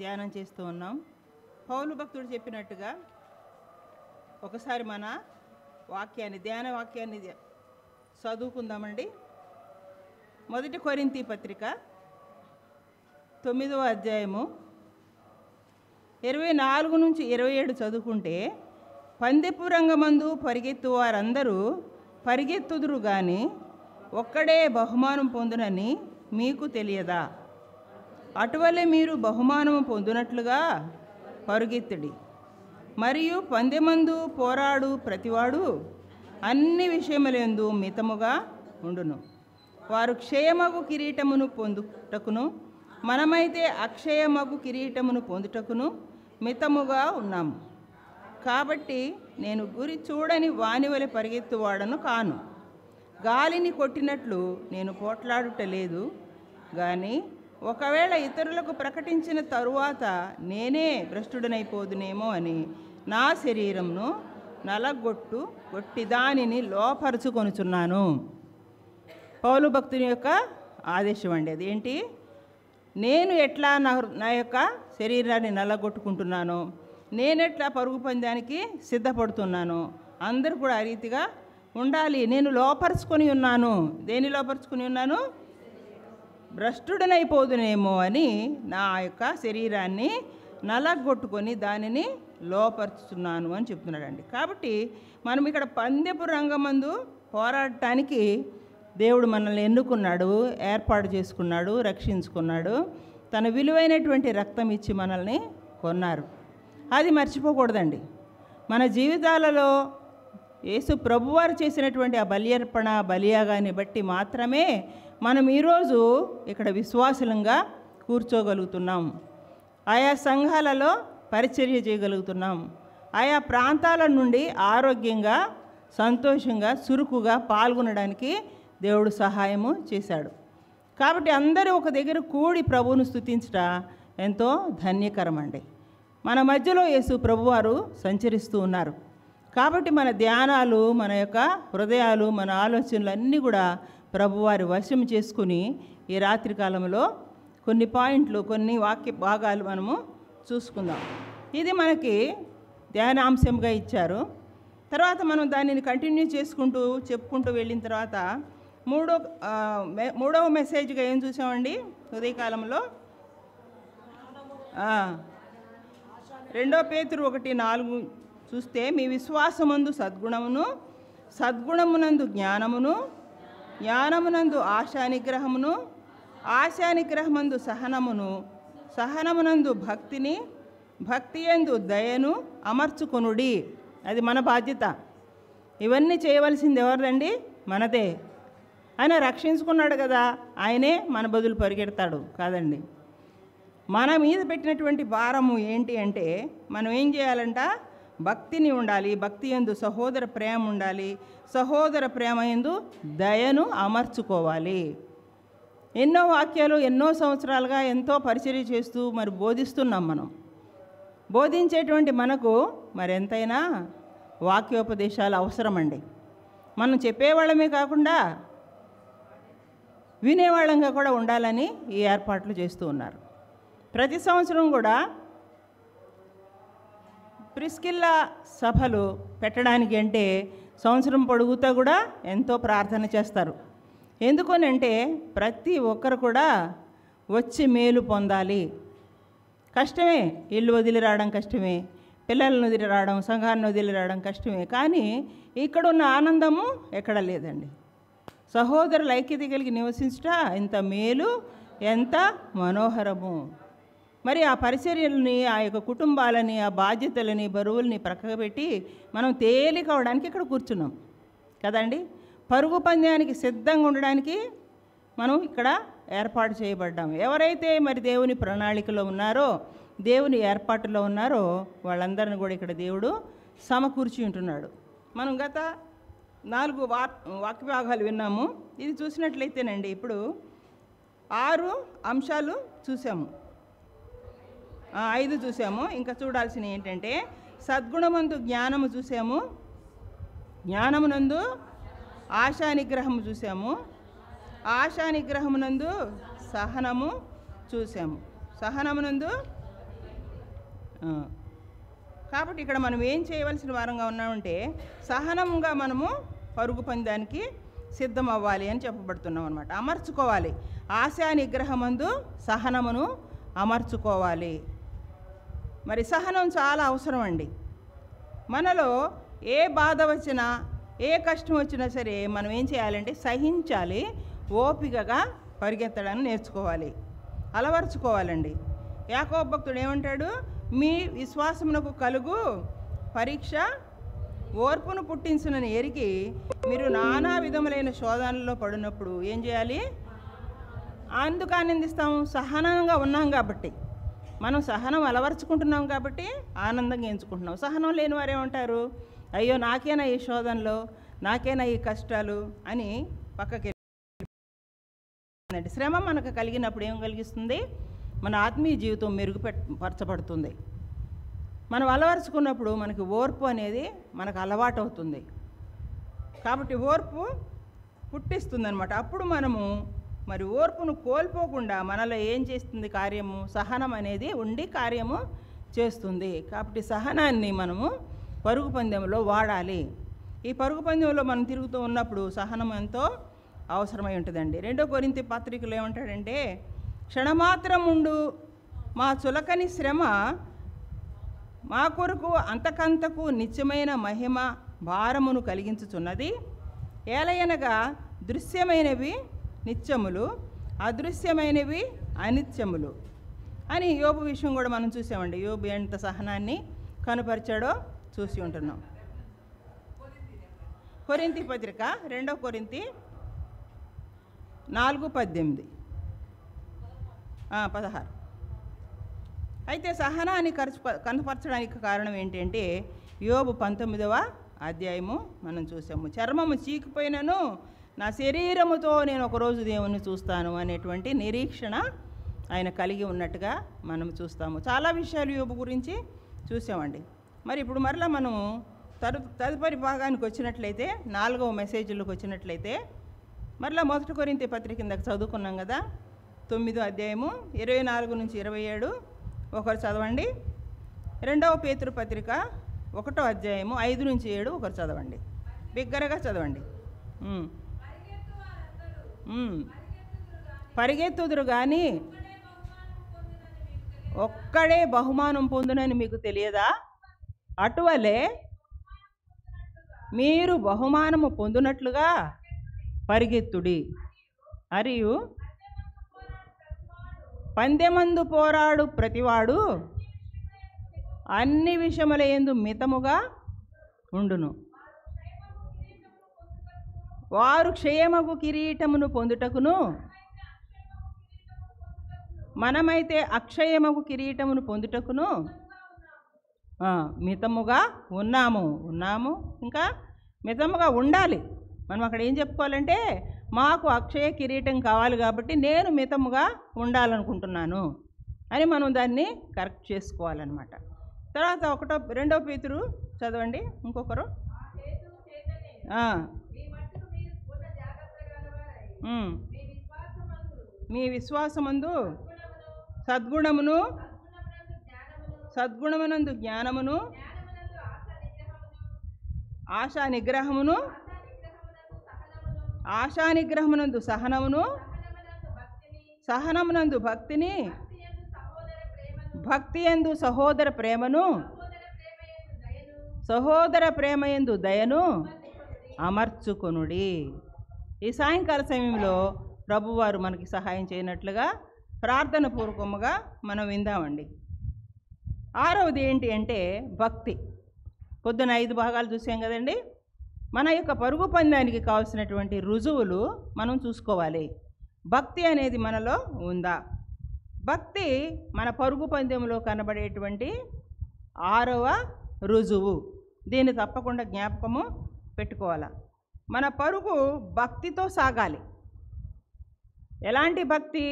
ధ్యానం చేస్తూ ఉన్నాం. పౌలు భక్తుడు చెప్పినట్టుగా ఒకసారి మన ధ్యాన వాక్యాన్ని చదువుకుందామండి. 1 కొరింథీ పత్రిక 9వ అధ్యాయము 24 నుంచి 27 చదువుకుంటే, పందెపు రంగమందు పరిగెత్తు వారందరూ పరిగెత్తుదురు గాని ఒక్కడే బహుమానం పొందునని మీకు తెలియదా? అటువలే మీరు బహుమానము పొందునట్లుగా పరుగెత్తుడి. మరియు పందెమందు పోరాడు ప్రతివాడు అన్ని విషయములందు మితముగా ఉండును. వారు క్షయమగు కిరీటమును పొందుటకును, మనమైతే అక్షయమగు కిరీటమును పొందుటకును మితముగా ఉన్నాము. కాబట్టి నేను గురి చూడని వానివలె పరిగెత్తువాడను కాను. గాలిని కొట్టినట్లు నేను పోట్లాడుటలేదు కానీ, ఒకవేళ ఇతరులకు ప్రకటించిన తరువాత నేనే భ్రష్టుడనైపోదునేమో అని నా శరీరంను కొట్టి దానిని లోపరుచుకొనుచున్నాను. పౌలు భక్తుని యొక్క ఆదేశం అండి. అదేంటి? నేను ఎట్లా నా యొక్క శరీరాన్ని నల్లగొట్టుకుంటున్నానో, నేనెట్లా పరుగు పందానికి సిద్ధపడుతున్నానో అందరూ కూడా ఆ రీతిగా ఉండాలి. నేను లోపరుచుకొని ఉన్నాను. దేని లోపరుచుకొని ఉన్నాను? భ్రష్టుడనైపోదునేమో అని నా యొక్క శరీరాన్ని నలగొట్టుకొని దానిని లోపరుచుతున్నాను అని చెప్తున్నాడండి. కాబట్టి మనం ఇక్కడ పందెపు రంగమందు పోరాడటానికి దేవుడు మనల్ని ఎన్నుకున్నాడు, ఏర్పాటు చేసుకున్నాడు, రక్షించుకున్నాడు. తన విలువైనటువంటి రక్తం ఇచ్చి మనల్ని కొన్నారు. అది మర్చిపోకూడదండి. మన జీవితాలలో యేసు ప్రభువారు చేసినటువంటి ఆ బలియర్పణ, బలియాగాన్ని బట్టి మాత్రమే మనం ఈరోజు ఇక్కడ విశ్వాసులంగా కూర్చోగలుగుతున్నాం. ఆయా సంఘాలలో పరిచర్య చేయగలుగుతున్నాం. ఆయా ప్రాంతాల నుండి ఆరోగ్యంగా, సంతోషంగా, చురుకుగా పాల్గొనడానికి దేవుడు సహాయము చేశాడు. కాబట్టి అందరూ ఒక దగ్గర కూడి ప్రభువును స్తుతించట ఎంతో ధన్యకరం అండి. మన మధ్యలో యేసు ప్రభువారు సంచరిస్తూ ఉన్నారు. కాబట్టి మన ధ్యానాలు, మన యొక్క హృదయాలు, మన ఆలోచనలు అన్నీ కూడా ప్రభువారి వశం చేసుకుని ఈ రాత్రి కాలంలో కొన్ని పాయింట్లు, కొన్ని వాక్య భాగాలు మనము చూసుకుందాం. ఇది మనకి ధ్యానాంశంగా ఇచ్చారు. తర్వాత మనం దానిని కంటిన్యూ చేసుకుంటూ చెప్పుకుంటూ వెళ్ళిన తర్వాత మూడవ మెసేజ్గా ఏం చూసామండి ఉదయకాలంలో? 2 పేతురు 1:4 చూస్తే, మీ విశ్వాసమందు సద్గుణమును, సద్గుణమునందు జ్ఞానమును, జ్ఞానమునందు ఆశానిగ్రహమును, ఆశానిగ్రహమందు సహనమును, సహనమునందు భక్తిని, భక్తియందు దయను అమర్చుకొనుడి. అది మన బాధ్యత. ఇవన్నీ చేయవలసింది ఎవరిదండి? మనదే. ఆయన రక్షించుకున్నాడు కదా, ఆయనే మన బదులు పరిగెడతాడు కాదండి. మన మీద పెట్టినటువంటి భారము ఏంటి అంటే, మనం ఏం చేయాలంట? భక్తిని ఉండాలి, భక్తి యందు సహోదర ప్రేమ ఉండాలి, సహోదర ప్రేమ యందు దయను అమర్చుకోవాలి. ఎన్నో వాక్యాలు ఎన్నో సంవత్సరాలుగా ఎంతో పరిచర్య చేస్తూ మరి బోధిస్తున్నాం. మనం బోధించేటువంటి మనకు మరి ఎంతైనా వాక్యోపదేశాలు అవసరమండి. మనం చెప్పేవాళ్ళమే కాకుండా వినేవాళ్ళంగా కూడా ఉండాలని ఈ ఏర్పాట్లు చేస్తూ ఉన్నారు. ప్రతి సంవత్సరం కూడా ప్రిస్కిల్లా సభలు పెట్టడానికి అంటే సంవత్సరం పొడుగుతా కూడా ఎంతో ప్రార్థన చేస్తారు. ఎందుకనంటే ప్రతి ఒక్కరు కూడా వచ్చి మేలు పొందాలి. కష్టమే, ఇల్లు వదిలి రావడం కష్టమే, పిల్లలను వదిలి రావడం, సంఘాన్ని వదిలి రావడం కష్టమే. కానీ ఇక్కడున్న ఆనందము ఎక్కడ లేదండి. సహోదరుల ఐక్యత కలిగి నివసించుట ఎంత మేలు, ఎంత మనోహరము. మరి ఆ పరిచర్యలని, ఆ యొక్క కుటుంబాలని, ఆ బాధ్యతలని, బరువుల్ని ప్రక్కకు పెట్టి మనం తేలిక అవడానికి ఇక్కడ కూర్చున్నాం కదండి. పరుగు పందానికి సిద్ధంగా ఉండడానికి మనం ఇక్కడ ఏర్పాటు చేయబడ్డాం. ఎవరైతే మరి దేవుని ప్రణాళికలో ఉన్నారో, దేవుని ఏర్పాటులో ఉన్నారో వాళ్ళందరిని కూడా ఇక్కడ దేవుడు సమకూర్చి ఉంటున్నాడు. మనం గత 4 వాక్య భాగాలు విన్నాము. ఇది చూసినట్లయితేనండి ఇప్పుడు 6 అంశాలు చూసాము, 5 చూసాము. ఇంకా చూడాల్సినవి ఏంటంటే, సద్గుణమందు జ్ఞానము చూసాము, జ్ఞానమునందు ఆశానిగ్రహము చూసాము, ఆశానిగ్రహమునందు సహనము చూసాము, సహనమునందు కాబట్టి ఇక్కడ మనం ఏం చేయవలసిన వారంగా ఉన్నామంటే సహనంగా మనము పరుగు పందానికి సిద్ధం అవ్వాలి అని చెప్పబడుతున్నాం అనమాట. అమర్చుకోవాలి, ఆశా నిగ్రహమందు సహనమును అమర్చుకోవాలి. మరి సహనం చాలా అవసరం అండి. మనలో ఏ బాధ వచ్చినా ఏ కష్టం వచ్చినా సరే మనం ఏం చేయాలంటే సహించాలి, ఓపికగా పరిగెత్తడాన్ని నేర్చుకోవాలి, అలవర్చుకోవాలండి. యాకోబు భక్తుడు ఏమంటాడు, మీ విశ్వాసమునకు కలుగు పరీక్ష ఓర్పును పుట్టించునని ఎరిగి మీరు నానా విధములైన శోధనలో పడినప్పుడు ఏం చేయాలి? అందుకు ఆనందిస్తాము, సహనంగా ఉన్నాం కాబట్టి, మనం సహనం అలవర్చుకుంటున్నాం కాబట్టి ఆనందంగా ఎంచుకుంటున్నాం. సహనం లేని వారు ఏమంటారు, అయ్యో నాకేనా ఈ శోధనలో, నాకేనా ఈ కష్టాలు అని పక్కకి. శ్రమ మనకు కలిగినప్పుడు ఏం కలిగిస్తుంది? మన ఆత్మీయ జీవితం మెరుగుపరచబడుతుంది. మనం అలవరుచుకున్నప్పుడు మనకి ఓర్పు అనేది మనకు అలవాటు అవుతుంది. కాబట్టి ఓర్పు పుట్టిస్తుందన్నమాట. అప్పుడు మనము మరి ఓర్పును కోల్పోకుండా మనలో ఏం చేస్తుంది? కార్యము, సహనం అనేది ఉండి కార్యము చేస్తుంది. కాబట్టి సహనాన్ని మనము పరుగు పందెంలో వాడాలి. ఈ పరుగు పందెంలో మనం తిరుగుతూ ఉన్నప్పుడు సహనం ఎంతో అవసరమై ఉంటుందండి. 2 కొరింథీ పత్రికలో ఏమంటాడంటే, క్షణమాత్రం ఉండు మా చులకని శ్రమ మా కొరకు అంతకంతకు నిత్యమైన మహిమ భారమును కలిగించుచున్నది. ఏలయనగా దృశ్యమైనవి నిత్యములు, అదృశ్యమైనవి అనిత్యములు అని యోబు విషయం కూడా మనం చూసామండి. యోబు ఎంత సహనాన్ని కనుపరిచాడో చూసి ఉంటున్నాం. కొరింథీ పత్రిక 2 కొరింథీ 4:18, 16. అయితే సహనాన్ని కనపరచడానికి కారణం ఏంటంటే యోబు 19వ అధ్యాయము మనం చూసాము. చర్మము చీకిపోయినను నా శరీరముతో నేను ఒకరోజు దేవుణ్ణి చూస్తాను అనేటువంటి నిరీక్షణ ఆయన కలిగి ఉన్నట్టుగా మనం చూస్తాము. చాలా విషయాలు యోబు గురించి చూసామండి. మరి ఇప్పుడు మరలా మనము తదుపరి భాగానికి వచ్చినట్లయితే, 4వ మెసేజ్లోకి వచ్చినట్లయితే, మరలా 1 కొరింథీ పత్రిక కిందకి చదువుకున్నాం కదా, 9వ అధ్యాయము 24-27 ఒకరు చదవండి. 2వ పేతురు పత్రిక 1వ అధ్యాయము 5-7 ఒకరు చదవండి. బిగ్గరగా చదవండి. పరిగెత్తుదురు కానీ ఒక్కడే బహుమానం పొందునని మీకు తెలియదా? అటువలే మీరు బహుమానము పొందునట్లుగా పరిగెత్తుడి. మరియు పందెమందు పోరాడు ప్రతివాడు అన్ని విషయముల యందు మితముగా ఉండును. వారు క్షేమము కిరీటమును పొందుటకును, మనమైతే అక్షయమగు కిరీటమును పొందుటకును మితముగా ఉన్నాము. ఇంకా మితముగా ఉండాలి. మనం అక్కడ ఏం చెప్పుకోవాలంటే, మాకు అక్షయ కిరీటం కావాలి కాబట్టి నేను మితముగా ఉండాలనుకుంటున్నాను అని మనం దాన్ని కరెక్ట్ చేసుకోవాలన్నమాట. తర్వాత 2వ పేతురు చదవండి. ఇంకొకరు మీ విశ్వాసమందు సద్గుణమునందు జ్ఞానమును, ఆశా నిగ్రహమునందు సహనమును, సహనమునందు భక్తిని, భక్తి యందు సహోదర ప్రేమను, సహోదర ప్రేమయందు దయను అమర్చుకొనుడి. ఈ సాయంకాల సమయంలో ప్రభువారు మనకి సహాయం చేయనట్లుగా ప్రార్థన పూర్వకముగా మనం విందామండి. 6వది ఏంటి అంటే భక్తి. పొద్దున 5 భాగాలు చూసాం కదండి. మన యొక్క పరుగు పందానికి కావాల్సినటువంటి రుజువులు మనం చూసుకోవాలి. భక్తి అనేది మనలో ఉందా? భక్తి మన పరుగు పందెంలో కనబడేటువంటి 6వ రుజువు. దీన్ని తప్పకుండా జ్ఞాపకము పెట్టుకోవాలా. మన పరుగు భక్తితో సాగాలి. ఎలాంటి భక్తి?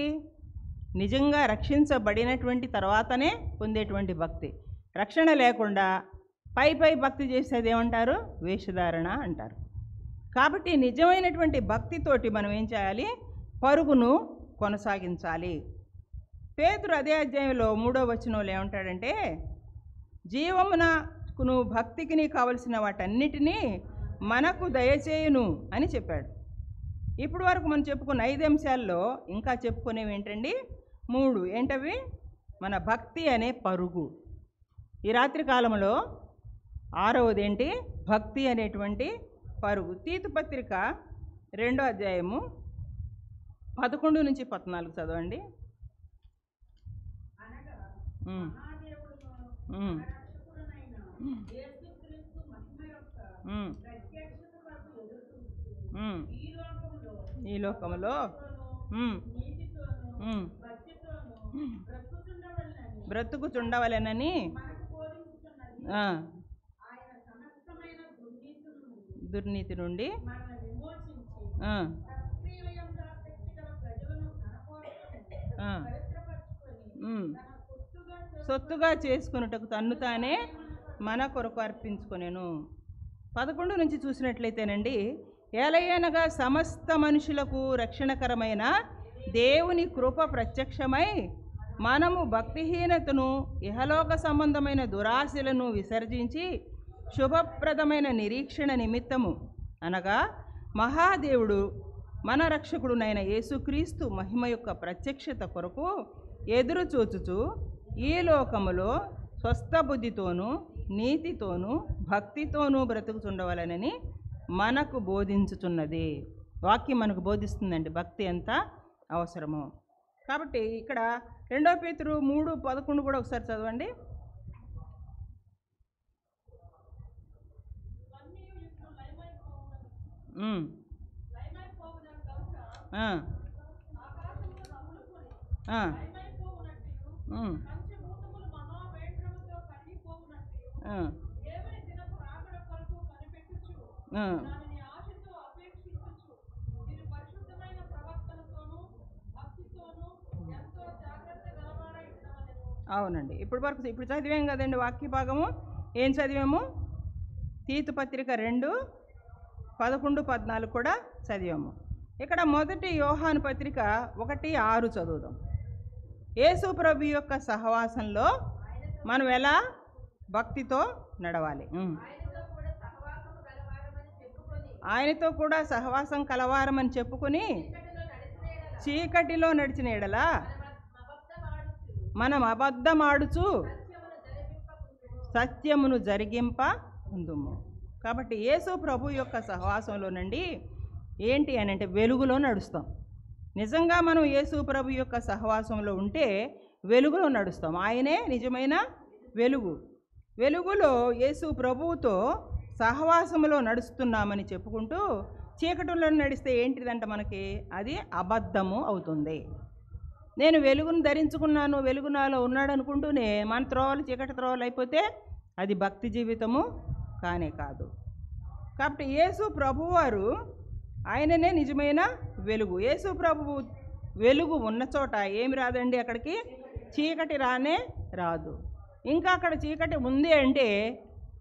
నిజంగా రక్షించబడినటువంటి తర్వాతనే పొందేటువంటి భక్తి. రక్షణ లేకుండా పై భక్తి చేసేది ఏమంటారు? వేషధారణ అంటారు. కాబట్టి నిజమైనటువంటి భక్తితోటి మనం ఏం చేయాలి? పరుగును కొనసాగించాలి. పేతురు అదే అధ్యాయంలో 3వ వచనంలో ఏమంటాడంటే, జీవమునకును భక్తికిని కావలసిన వాటన్నిటినీ మనకు దయచేయును అని చెప్పాడు. ఇప్పుడు వరకు మనం చెప్పుకున్న 5 అంశాల్లో ఇంకా చెప్పుకునేవి ఏంటండి? 3. ఏంటవి? మన భక్తి అనే పరుగు. ఈ రాత్రి కాలంలో 6వది ఏంటి? భక్తి అనేటువంటి పరుగు. తీతు పత్రిక 2వ అధ్యాయము 11 నుంచి 14 చదవండి. ఈ లోకములో బ్రతుకుచుండవలెనని దుర్నీతి నుండి సొత్తుగా చేసుకున్నటకు తన్ను తానే మన కొరకు అర్పించుకొనెను. 11 నుంచి చూసినట్లయితేనండి, ఏలయనగా సమస్త మనుషులకు రక్షణకరమైన దేవుని కృప ప్రత్యక్షమై మనము భక్తిహీనతను ఇహలోక సంబంధమైన దురాశలను విసర్జించి శుభప్రదమైన నిరీక్షణ నిమిత్తము అనగా మహాదేవుడు మన రక్షకుడునైన యేసుక్రీస్తు మహిమ యొక్క ప్రత్యక్షత కొరకు ఎదురు చూచుచు ఈ లోకములో స్వస్థ బుద్ధితోనూ నీతితోనూ భక్తితోనూ బ్రతుకుచుండవలనని మనకు బోధించుచున్నది. వాక్యం మనకు బోధిస్తుందండి భక్తి ఎంత అవసరమో. కాబట్టి ఇక్కడ 2 పేతురు 3:11 కూడా ఒకసారి చదవండి. అవునండి. ఇప్పుడు చదివాం కదండి వాక్య భాగము. ఏం చదివాము? తీతు పత్రిక 2:11-14 కూడా చదివాము. ఇక్కడ మొదటి యోహాను పత్రిక 1:6 చదువుదాం. యేసు ప్రభు యొక్క సహవాసంలో మనం ఎలా భక్తితో నడవాలి? ఆయనతో కూడా సహవాసం కలవారమని చెప్పుకొని చీకటిలో నడిచిన ఎడల మనం అబద్ధమాడుచు సత్యమును జరిగింప ఉందుము. కాబట్టి యేసు ప్రభు యొక్క సహవాసంలోనండి ఏంటి అని అంటే వెలుగులో నడుస్తాం. నిజంగా మనం యేసు ప్రభు యొక్క సహవాసంలో ఉంటే వెలుగులో నడుస్తాం. ఆయనే నిజమైన వెలుగు. వెలుగులో యేసు ప్రభువుతో సహవాసంలో నడుస్తున్నామని చెప్పుకుంటూ చీకటిలో నడిస్తే ఏంటిదంట మనకి? అది అబద్ధము అవుతుంది. నేను వెలుగును ధరించుకున్నాను, వెలుగు నాలో ఉన్నాడు అనుకుంటూనే మన త్రోవలు చీకటి త్రోవలు అయిపోతే అది భక్తి జీవితము కానే కాదు. కాబట్టి యేసు ప్రభువారు ఆయననే నిజమైన వెలుగు. యేసు ప్రభువు వెలుగు ఉన్న చోట ఏమి రాదండి, అక్కడికి చీకటి రానే రాదు. ఇంకా అక్కడ చీకటి ఉంది అంటే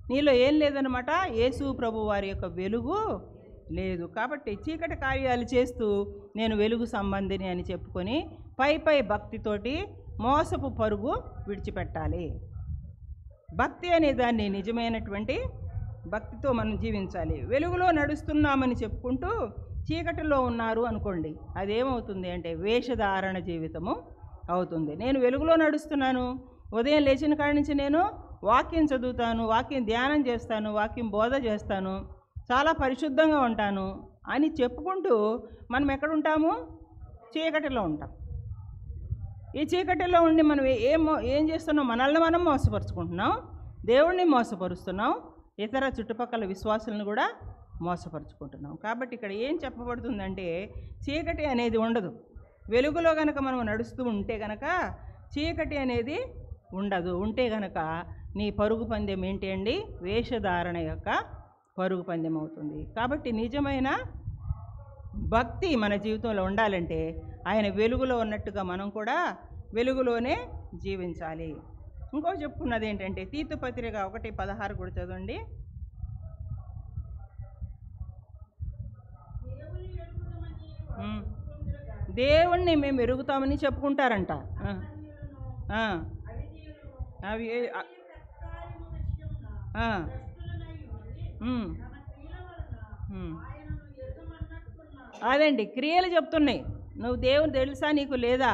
నీలో ఏం లేదనమాట, యేసు ప్రభు వారి యొక్క వెలుగు లేదు. కాబట్టి చీకటి కార్యాలు చేస్తూ నేను వెలుగు సంబంధిని అని చెప్పుకొని పై భక్తితోటి మోసపు పరుగు విడిచిపెట్టాలి. భక్తి అనే దాన్ని నిజమైనటువంటి భక్తితో మనం జీవించాలి. వెలుగులో నడుస్తున్నామని చెప్పుకుంటూ చీకటిలో ఉన్నారు అనుకోండి, అదేమవుతుంది అంటే వేషధారణ జీవితము అవుతుంది. నేను వెలుగులో నడుస్తున్నాను, ఉదయం లేచిన కాడి నుంచి నేను వాక్యం చదువుతాను, వాక్యం ధ్యానం చేస్తాను, వాక్యం బోధ చేస్తాను, చాలా పరిశుద్ధంగా ఉంటాను అని చెప్పుకుంటూ మనం ఎక్కడుంటాము? చీకటిలో ఉంటాం. ఈ చీకటిలో ఉండి మనం ఏం చేస్తున్నాం? మనల్ని మనం మోసపరుచుకుంటున్నాం, దేవుణ్ణి మోసపరుస్తున్నాం, ఇతర చుట్టుపక్కల విశ్వాసులను కూడా మోసపరుచుకుంటున్నాం. కాబట్టి ఇక్కడ ఏం చెప్పబడుతుందంటే చీకటి అనేది ఉండదు. వెలుగులో గనక మనం నడుస్తూ ఉంటే గనక చీకటి అనేది ఉండదు. ఉంటే గనక నీ పరుగు పందెం ఏంటి అండి? వేషధారణ యొక్క పరుగు పందెం అవుతుంది. కాబట్టి నిజమైన భక్తి మన జీవితంలో ఉండాలంటే ఆయన వెలుగులో ఉన్నట్టుగా మనం కూడా వెలుగులోనే జీవించాలి. ఇంకో చెప్పుకున్నది ఏంటంటే తీతు పత్రిక 1:16 కూడా చదవండి. దేవుణ్ణి మేము ఎరుగుతామని చెప్పుకుంటారంట. అవి ఆ, ఉమ్, ఉమ్. అదండి క్రియలు చెప్తున్నాయి. నువ్వు దేవుని తెలుసా నీకు లేదా,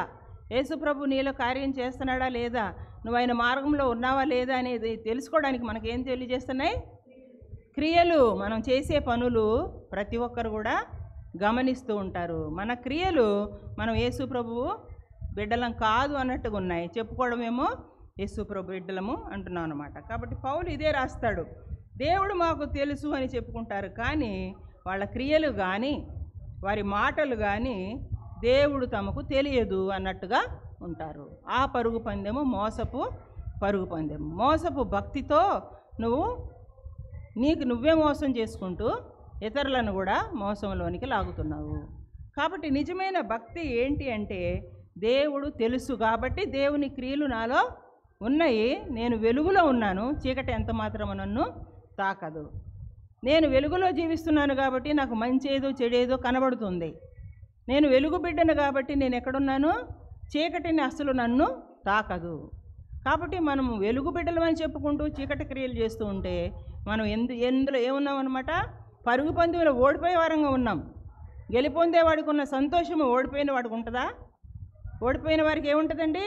యేసుప్రభు నీలో కార్యం చేస్తున్నాడా లేదా, నువ్వు ఆయన మార్గంలో ఉన్నావా లేదా అనేది తెలుసుకోవడానికి మనకేం తెలియజేస్తున్నాయి? క్రియలు. మనం చేసే పనులు ప్రతి ఒక్కరు కూడా గమనిస్తూ ఉంటారు. మన క్రియలు మనం యేసుప్రభువు బిడ్డలం కాదు అన్నట్టుగా ఉన్నాయి. చెప్పుకోవడమేమో యేసుప్రభు బిడ్డలము అంటున్నాం అన్నమాట. కాబట్టి పౌలు ఇదే రాస్తాడు, దేవుడు మాకు తెలుసు అని చెప్పుకుంటారు, కానీ వాళ్ళ క్రియలు కానీ వారి మాటలు కానీ దేవుడు తమకు తెలియదు అన్నట్టుగా ఉంటారు. ఆ పరుగు పందెము మోసపు పరుగు పందెము. మోసపు భక్తితో నువ్వు నీకు నువ్వే మోసం చేసుకుంటూ ఇతరులను కూడా మోసంలోనికి లాగుతున్నావు. కాబట్టి నిజమైన భక్తి ఏంటి అంటే, దేవుడు తెలుసు కాబట్టి దేవుని క్రియలు నాలో ఉన్నాయి, నేను వెలుగులో ఉన్నాను, చీకటి ఎంత మాత్రము నన్ను తాకదు. నేను వెలుగులో జీవిస్తున్నాను కాబట్టి నాకు మంచి ఏదో చెడేదో కనబడుతుంది. నేను వెలుగు బిడ్డను కాబట్టి నేను ఎక్కడున్నాను, చీకటిని అసలు నన్ను తాకదు. కాబట్టి మనం వెలుగు బిడ్డలమని చెప్పుకుంటూ చీకటి క్రియలు చేస్తూ ఉంటే మనం ఎందులో ఏమున్నాం అనమాట, పరుగు పందెంలో ఓడిపోయే వారంగా ఉన్నాం. గెలిపొందే వాడికి ఉన్న సంతోషము ఓడిపోయిన వాడికి ఉంటుందా? ఓడిపోయిన వారికి ఏముంటుందండి?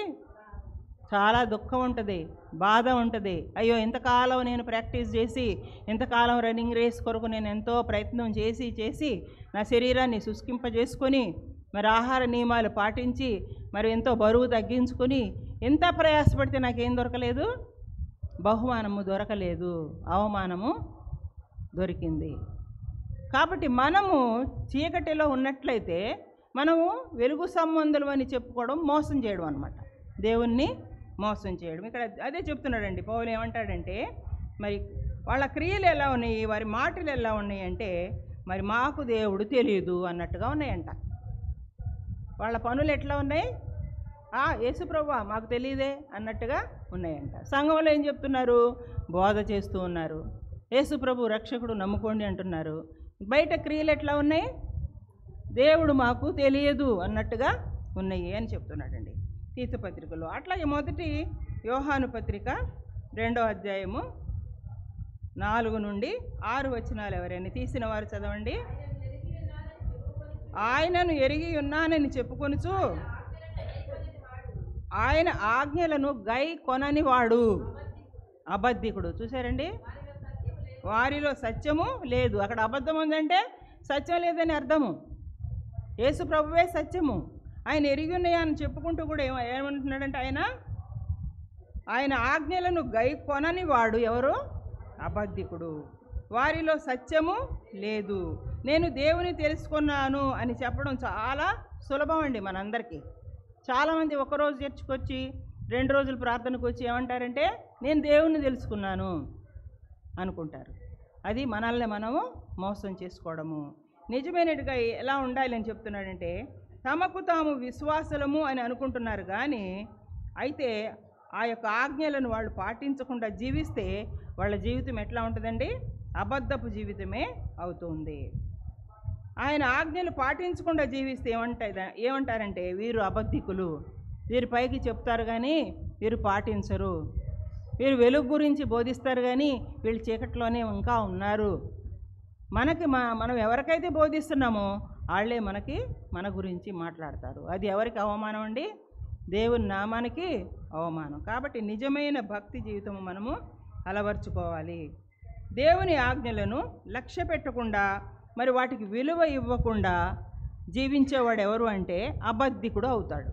చాలా దుఃఖం ఉంటుంది, బాధ ఉంటుంది. అయ్యో ఇంతకాలం నేను ప్రాక్టీస్ చేసి, ఇంతకాలం రన్నింగ్ రేస్ కొరకు నేను ఎంతో ప్రయత్నం చేసి నా శరీరాన్ని శుష్కింపజేసుకొని, మరి ఆహార నియమాలు పాటించి, మరి ఎంతో బరువు తగ్గించుకొని ఎంత ప్రయాసపడితే నాకేం దొరకలేదు? బహుమానము దొరకలేదు, అవమానము దొరికింది. కాబట్టి మనము చీకటిలో ఉన్నట్లయితే మనము వెలుగు సంబంధులు అని చెప్పుకోవడం మోసం చేయడం అనమాట, దేవుణ్ణి మోసం చేయడం. ఇక్కడ అదే చెప్తున్నాడండి పౌలు. ఏమంటాడంటే, మరి వాళ్ళ క్రియలు ఎలా ఉన్నాయి, వారి మాటలు ఎలా ఉన్నాయి అంటే, మరి మాకు దేవుడు తెలియదు అన్నట్టుగా ఉన్నాయంట. వాళ్ళ పనులు ఎట్లా ఉన్నాయి? యేసుప్రభువా మాకు తెలియదే అన్నట్టుగా ఉన్నాయంట. సంఘంలో ఏం చెప్తున్నారు? బోధ చేస్తూ ఉన్నారు, యేసుప్రభు రక్షకుడు నమ్ముకోండి అంటున్నారు. బయట క్రియలు ఎట్లా ఉన్నాయి? దేవుడు మాకు తెలియదు అన్నట్టుగా ఉన్నాయి అని చెప్తున్నాడండి తీతు పత్రికలో. అట్లాగే మొదటి యోహాను పత్రిక 2వ అధ్యాయము 4 నుండి 6 వచనాలు ఎవరైనా తీసిన వారు చదవండి. ఆయనను ఎరిగి ఉన్నానని చెప్పుకొనుచు ఆయన ఆజ్ఞలను గై కొనని వాడు అబద్ధికుడు. చూసారండి, వారిలో సత్యము లేదు. అక్కడ అబద్ధం ఉందంటే సత్యం లేదని అర్థము. యేసు ప్రభువే సత్యము. ఆయన ఎరిగి ఉన్నాయని చెప్పుకుంటూ కూడా ఏమంటున్నాడంటే, ఆయన ఆజ్ఞలను గై కొనని వాడు ఎవరు? అబద్ధికుడు. వారిలో సత్యము లేదు. నేను దేవుని తెలుసుకున్నాను అని చెప్పడం చాలా సులభం అండి మనందరికీ. చాలామంది ఒకరోజు చర్చికి వచ్చి 2 రోజులు ప్రార్థనకు వచ్చి ఏమంటారంటే, నేను దేవుణ్ణి తెలుసుకున్నాను అనుకుంటారు. అది మనల్ని మనము మోసం చేసుకోవడము. నిజమైనట్టుగా ఎలా ఉండాలి అని చెప్తున్నాడంటే, తమకు తాము విశ్వాసులము అని అనుకుంటున్నారు, కానీ అయితే ఆ యొక్క ఆజ్ఞలను వాళ్ళు పాటించకుండా జీవిస్తే వాళ్ళ జీవితం ఎట్లా ఉంటుందండి? అబద్ధపు జీవితమే అవుతుంది. ఆయన ఆజ్ఞలు పాటించకుండా జీవిస్తే ఏమంటారంటే, వీరు అబద్ధికులు, వీరు పైకి చెప్తారు కానీ వీరు పాటించరు, వీరు వెలుగు గురించి బోధిస్తారు కానీ వీళ్ళు చీకట్లోనే ఇంకా ఉన్నారు. మనం ఎవరికైతే బోధిస్తున్నామో వాళ్ళే మన గురించి మాట్లాడతారు. అది ఎవరికి అవమానం అండి? దేవుని నామానికి అవమానం. కాబట్టి నిజమైన భక్తి జీవితము మనము అలవర్చుకోవాలి. దేవుని ఆజ్ఞలను లక్ష్య పెట్టకుండా, మరి వాటికి విలువ ఇవ్వకుండా జీవించేవాడు ఎవరు అంటే అబద్ధికుడు అవుతాడు.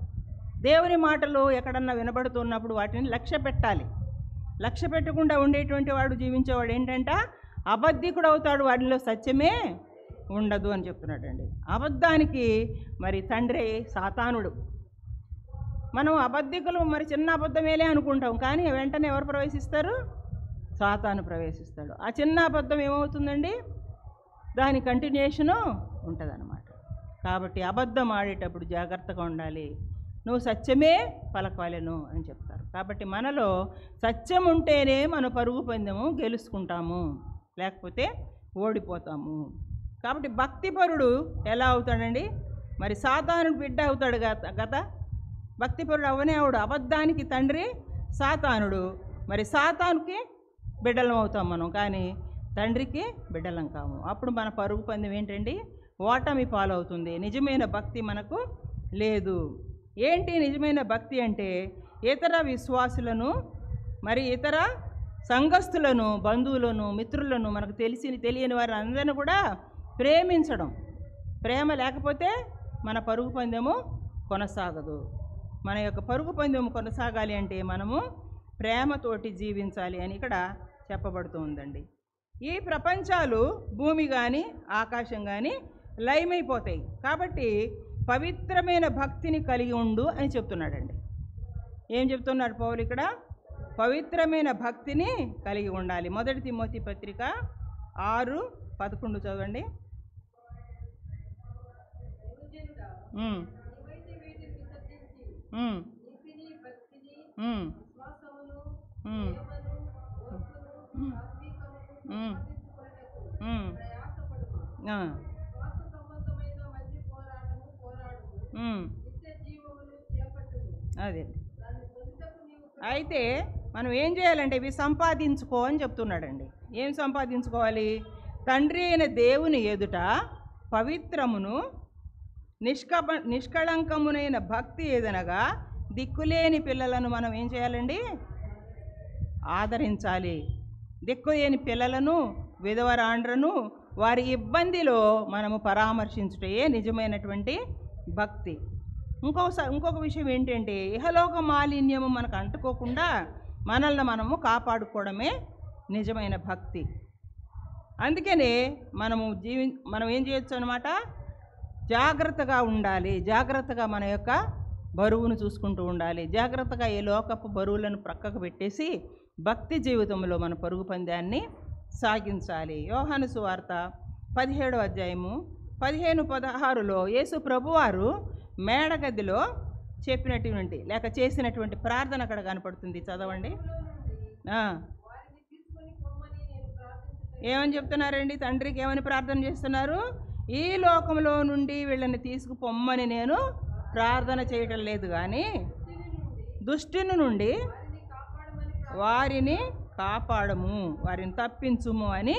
దేవుని మాటలు ఎక్కడన్నా వినబడుతున్నప్పుడు వాటిని లక్ష్య పెట్టాలి. లక్ష్య పెట్టకుండా ఉండేటువంటి వాడు జీవించేవాడు ఏంటంటే అబద్ధికుడు అవుతాడు. వాటిలో సత్యమే ఉండదు అని చెప్తున్నాడండి. అబద్ధానికి మరి తండ్రి సాతానుడు. మనం అబద్ధికులు మరి చిన్న అబద్ధమేలే అనుకుంటాం, కానీ వెంటనే ఎవరు ప్రవేశిస్తారు? సాతాను ప్రవేశిస్తాడు. ఆ చిన్న అబద్ధం ఏమవుతుందండి? దాని కంటిన్యూషను ఉంటుందన్నమాట. కాబట్టి అబద్ధం ఆడేటప్పుడు జాగ్రత్తగా ఉండాలి. నువ్వు సత్యమే పలకాలను అని చెప్తారు. కాబట్టి మనలో సత్యం ఉంటేనే మన పరుగు పందెము గెలుచుకుంటాము, లేకపోతే ఓడిపోతాము. కాబట్టి భక్తిపరుడు ఎలా అవుతాడండి? మరి సాతాను బిడ్డ అవుతాడు గత భక్తిపరుడు అవనే అవడు. అబద్ధానికి తండ్రి సాతానుడు. మరి సాతానుకి బిడ్డలం అవుతాం మనం, కానీ తండ్రికి బిడ్డలం కాము. అప్పుడు మన పరుగు పందెం ఏంటండి? ఓటమి పాలవుతుంది. నిజమైన భక్తి మనకు లేదు. ఏంటి నిజమైన భక్తి అంటే? ఇతర విశ్వాసులను, మరి ఇతర సంఘస్థులను, బంధువులను, మిత్రులను, మనకు తెలియని వారిని అందరిని కూడా ప్రేమించడం. ప్రేమ లేకపోతే మన పరుగు పందెము కొనసాగదు. మన యొక్క పరుగు పందెము కొనసాగాలి అంటే మనము ప్రేమతోటి జీవించాలి అని ఇక్కడ చెప్పబడుతూ ఉందండి. ఈ ప్రపంచాలు, భూమి కానీ ఆకాశం కానీ లయమైపోతాయి. కాబట్టి పవిత్రమైన భక్తిని కలిగి ఉండు అని చెప్తున్నాడండి. ఏం చెప్తున్నాడు పౌలు ఇక్కడ? పవిత్రమైన భక్తిని కలిగి ఉండాలి. 1 తిమోతి పత్రిక 6:11 చదవండి. అదే. అయితే మనం ఏం చేయాలంటే ఇవి సంపాదించుకో అని చెప్తున్నాడండి. ఏం సంపాదించుకోవాలి? తండ్రి అయిన దేవుని ఎదుట పవిత్రమును నిష్కళంకమునైన భక్తి ఏదనగా దిక్కులేని పిల్లలను మనం ఏం చేయాలండి? ఆదరించాలి. దిక్కులేని పిల్లలను, విధవరాండ్రను వారి ఇబ్బందిలో మనము పరామర్శించుటయే నిజమైనటువంటి భక్తి. ఇంకొక విషయం ఏంటంటే, ఇహలోక మాలిన్యము మనకు అంటుకోకుండా మనల్ని మనము కాపాడుకోవడమే నిజమైన భక్తి. అందుకనే మనం ఏం చేయొచ్చు అన్నమాట? జాగ్రత్తగా ఉండాలి. జాగ్రత్తగా మన యొక్క బరువును చూసుకుంటూ ఉండాలి. జాగ్రత్తగా ఈ లోకపు బరువులను ప్రక్కకు పెట్టేసి భక్తి జీవితంలో మన పరుగు పందాన్ని సాగించాలి. యోహాను సువార్త 17వ అధ్యాయము 15-16లో యేసు ప్రభువారు మేడగదిలో చెప్పినటువంటి లేక చేసినటువంటి ప్రార్థన అక్కడ కనపడుతుంది. చదవండి. ఏమని చెప్తున్నారండి? తండ్రికి ఏమని ప్రార్థన చేస్తున్నారు? ఈ లోకంలో నుండి వీళ్ళని తీసుకుపోమ్మని నేను ప్రార్థన చేయటం లేదు, కానీ దుష్టుని నుండి వారిని కాపాడము, వారిని తప్పించుము అని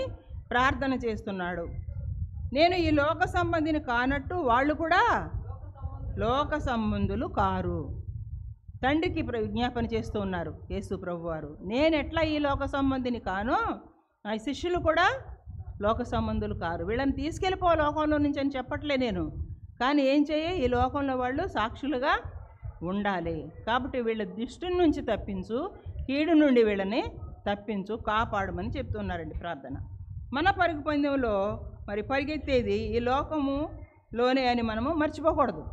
ప్రార్థన చేస్తున్నాడు. నేను ఈ లోక సంబంధిని కానట్టు వాళ్ళు కూడా లోక సంబంధులు కారు. తండ్రికి విజ్ఞాపన చేస్తూ ఉన్నారు యేసు ప్రభువారు. నేను ఎట్లా ఈ లోక సంబంధిని కానో నా శిష్యులు కూడా లోక సంబంధులు కారు. వీళ్ళని తీసుకెళ్ళిపో లోకంలో నుంచి అని చెప్పట్లే నేను, కానీ ఏం ఈ లోకంలో వాళ్ళు సాక్షులుగా ఉండాలి. కాబట్టి వీళ్ళ దృష్టి నుంచి తప్పించు, కీడు నుండి వీళ్ళని తప్పించు, కాపాడమని చెప్తున్నారండి ప్రార్థన. మన పరుగు పందెంలో మరి పరిగెత్తేది ఈ లోకములోనే అని మనము మర్చిపోకూడదు.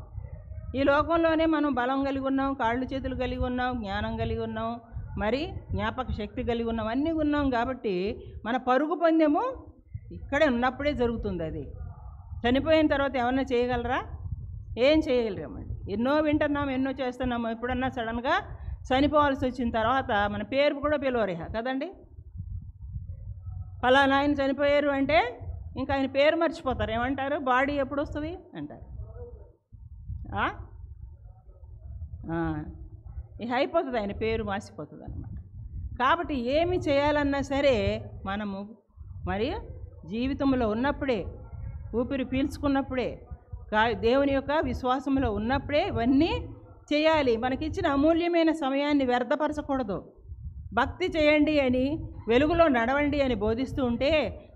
ఈ లోకంలోనే మనం బలం కలిగి ఉన్నాం, కాళ్ళు చేతులు కలిగి ఉన్నాం, జ్ఞానం కలిగి ఉన్నాం, మరి జ్ఞాపక శక్తి కలిగి ఉన్నాం, అన్నీ ఉన్నాం. కాబట్టి మన పరుగు పందెము ఇక్కడే ఉన్నప్పుడే జరుగుతుంది. అది చనిపోయిన తర్వాత ఏమన్నా చేయగలరా? ఏం చేయగలరామండి? ఎన్నో వింటున్నాం, ఎన్నో చేస్తున్నాము. ఎప్పుడన్నా సడన్గా చనిపోవాల్సి వచ్చిన తర్వాత మన పేరు కూడా పిలవరేహ కదండి. ఫలానా ఆయన చనిపోయారు అంటే ఇంకా ఆయన పేరు మర్చిపోతారు. ఏమంటారు? బాడీ ఎప్పుడు వస్తుంది అంటారు. ఇక అయిపోతుంది, ఆయన పేరు మాసిపోతుంది అన్నమాట. కాబట్టి ఏమి చేయాలన్నా సరే మనము మరి జీవితంలో ఉన్నప్పుడే, ఊపిరి పీల్చుకున్నప్పుడే, దేవుని యొక్క విశ్వాసంలో ఉన్నప్పుడే ఇవన్నీ చేయాలి. మనకిచ్చిన అమూల్యమైన సమయాన్ని వ్యర్థపరచకూడదు. భక్తి చేయండి అని, వెలుగులో నడవండి అని బోధిస్తూ ఉంటే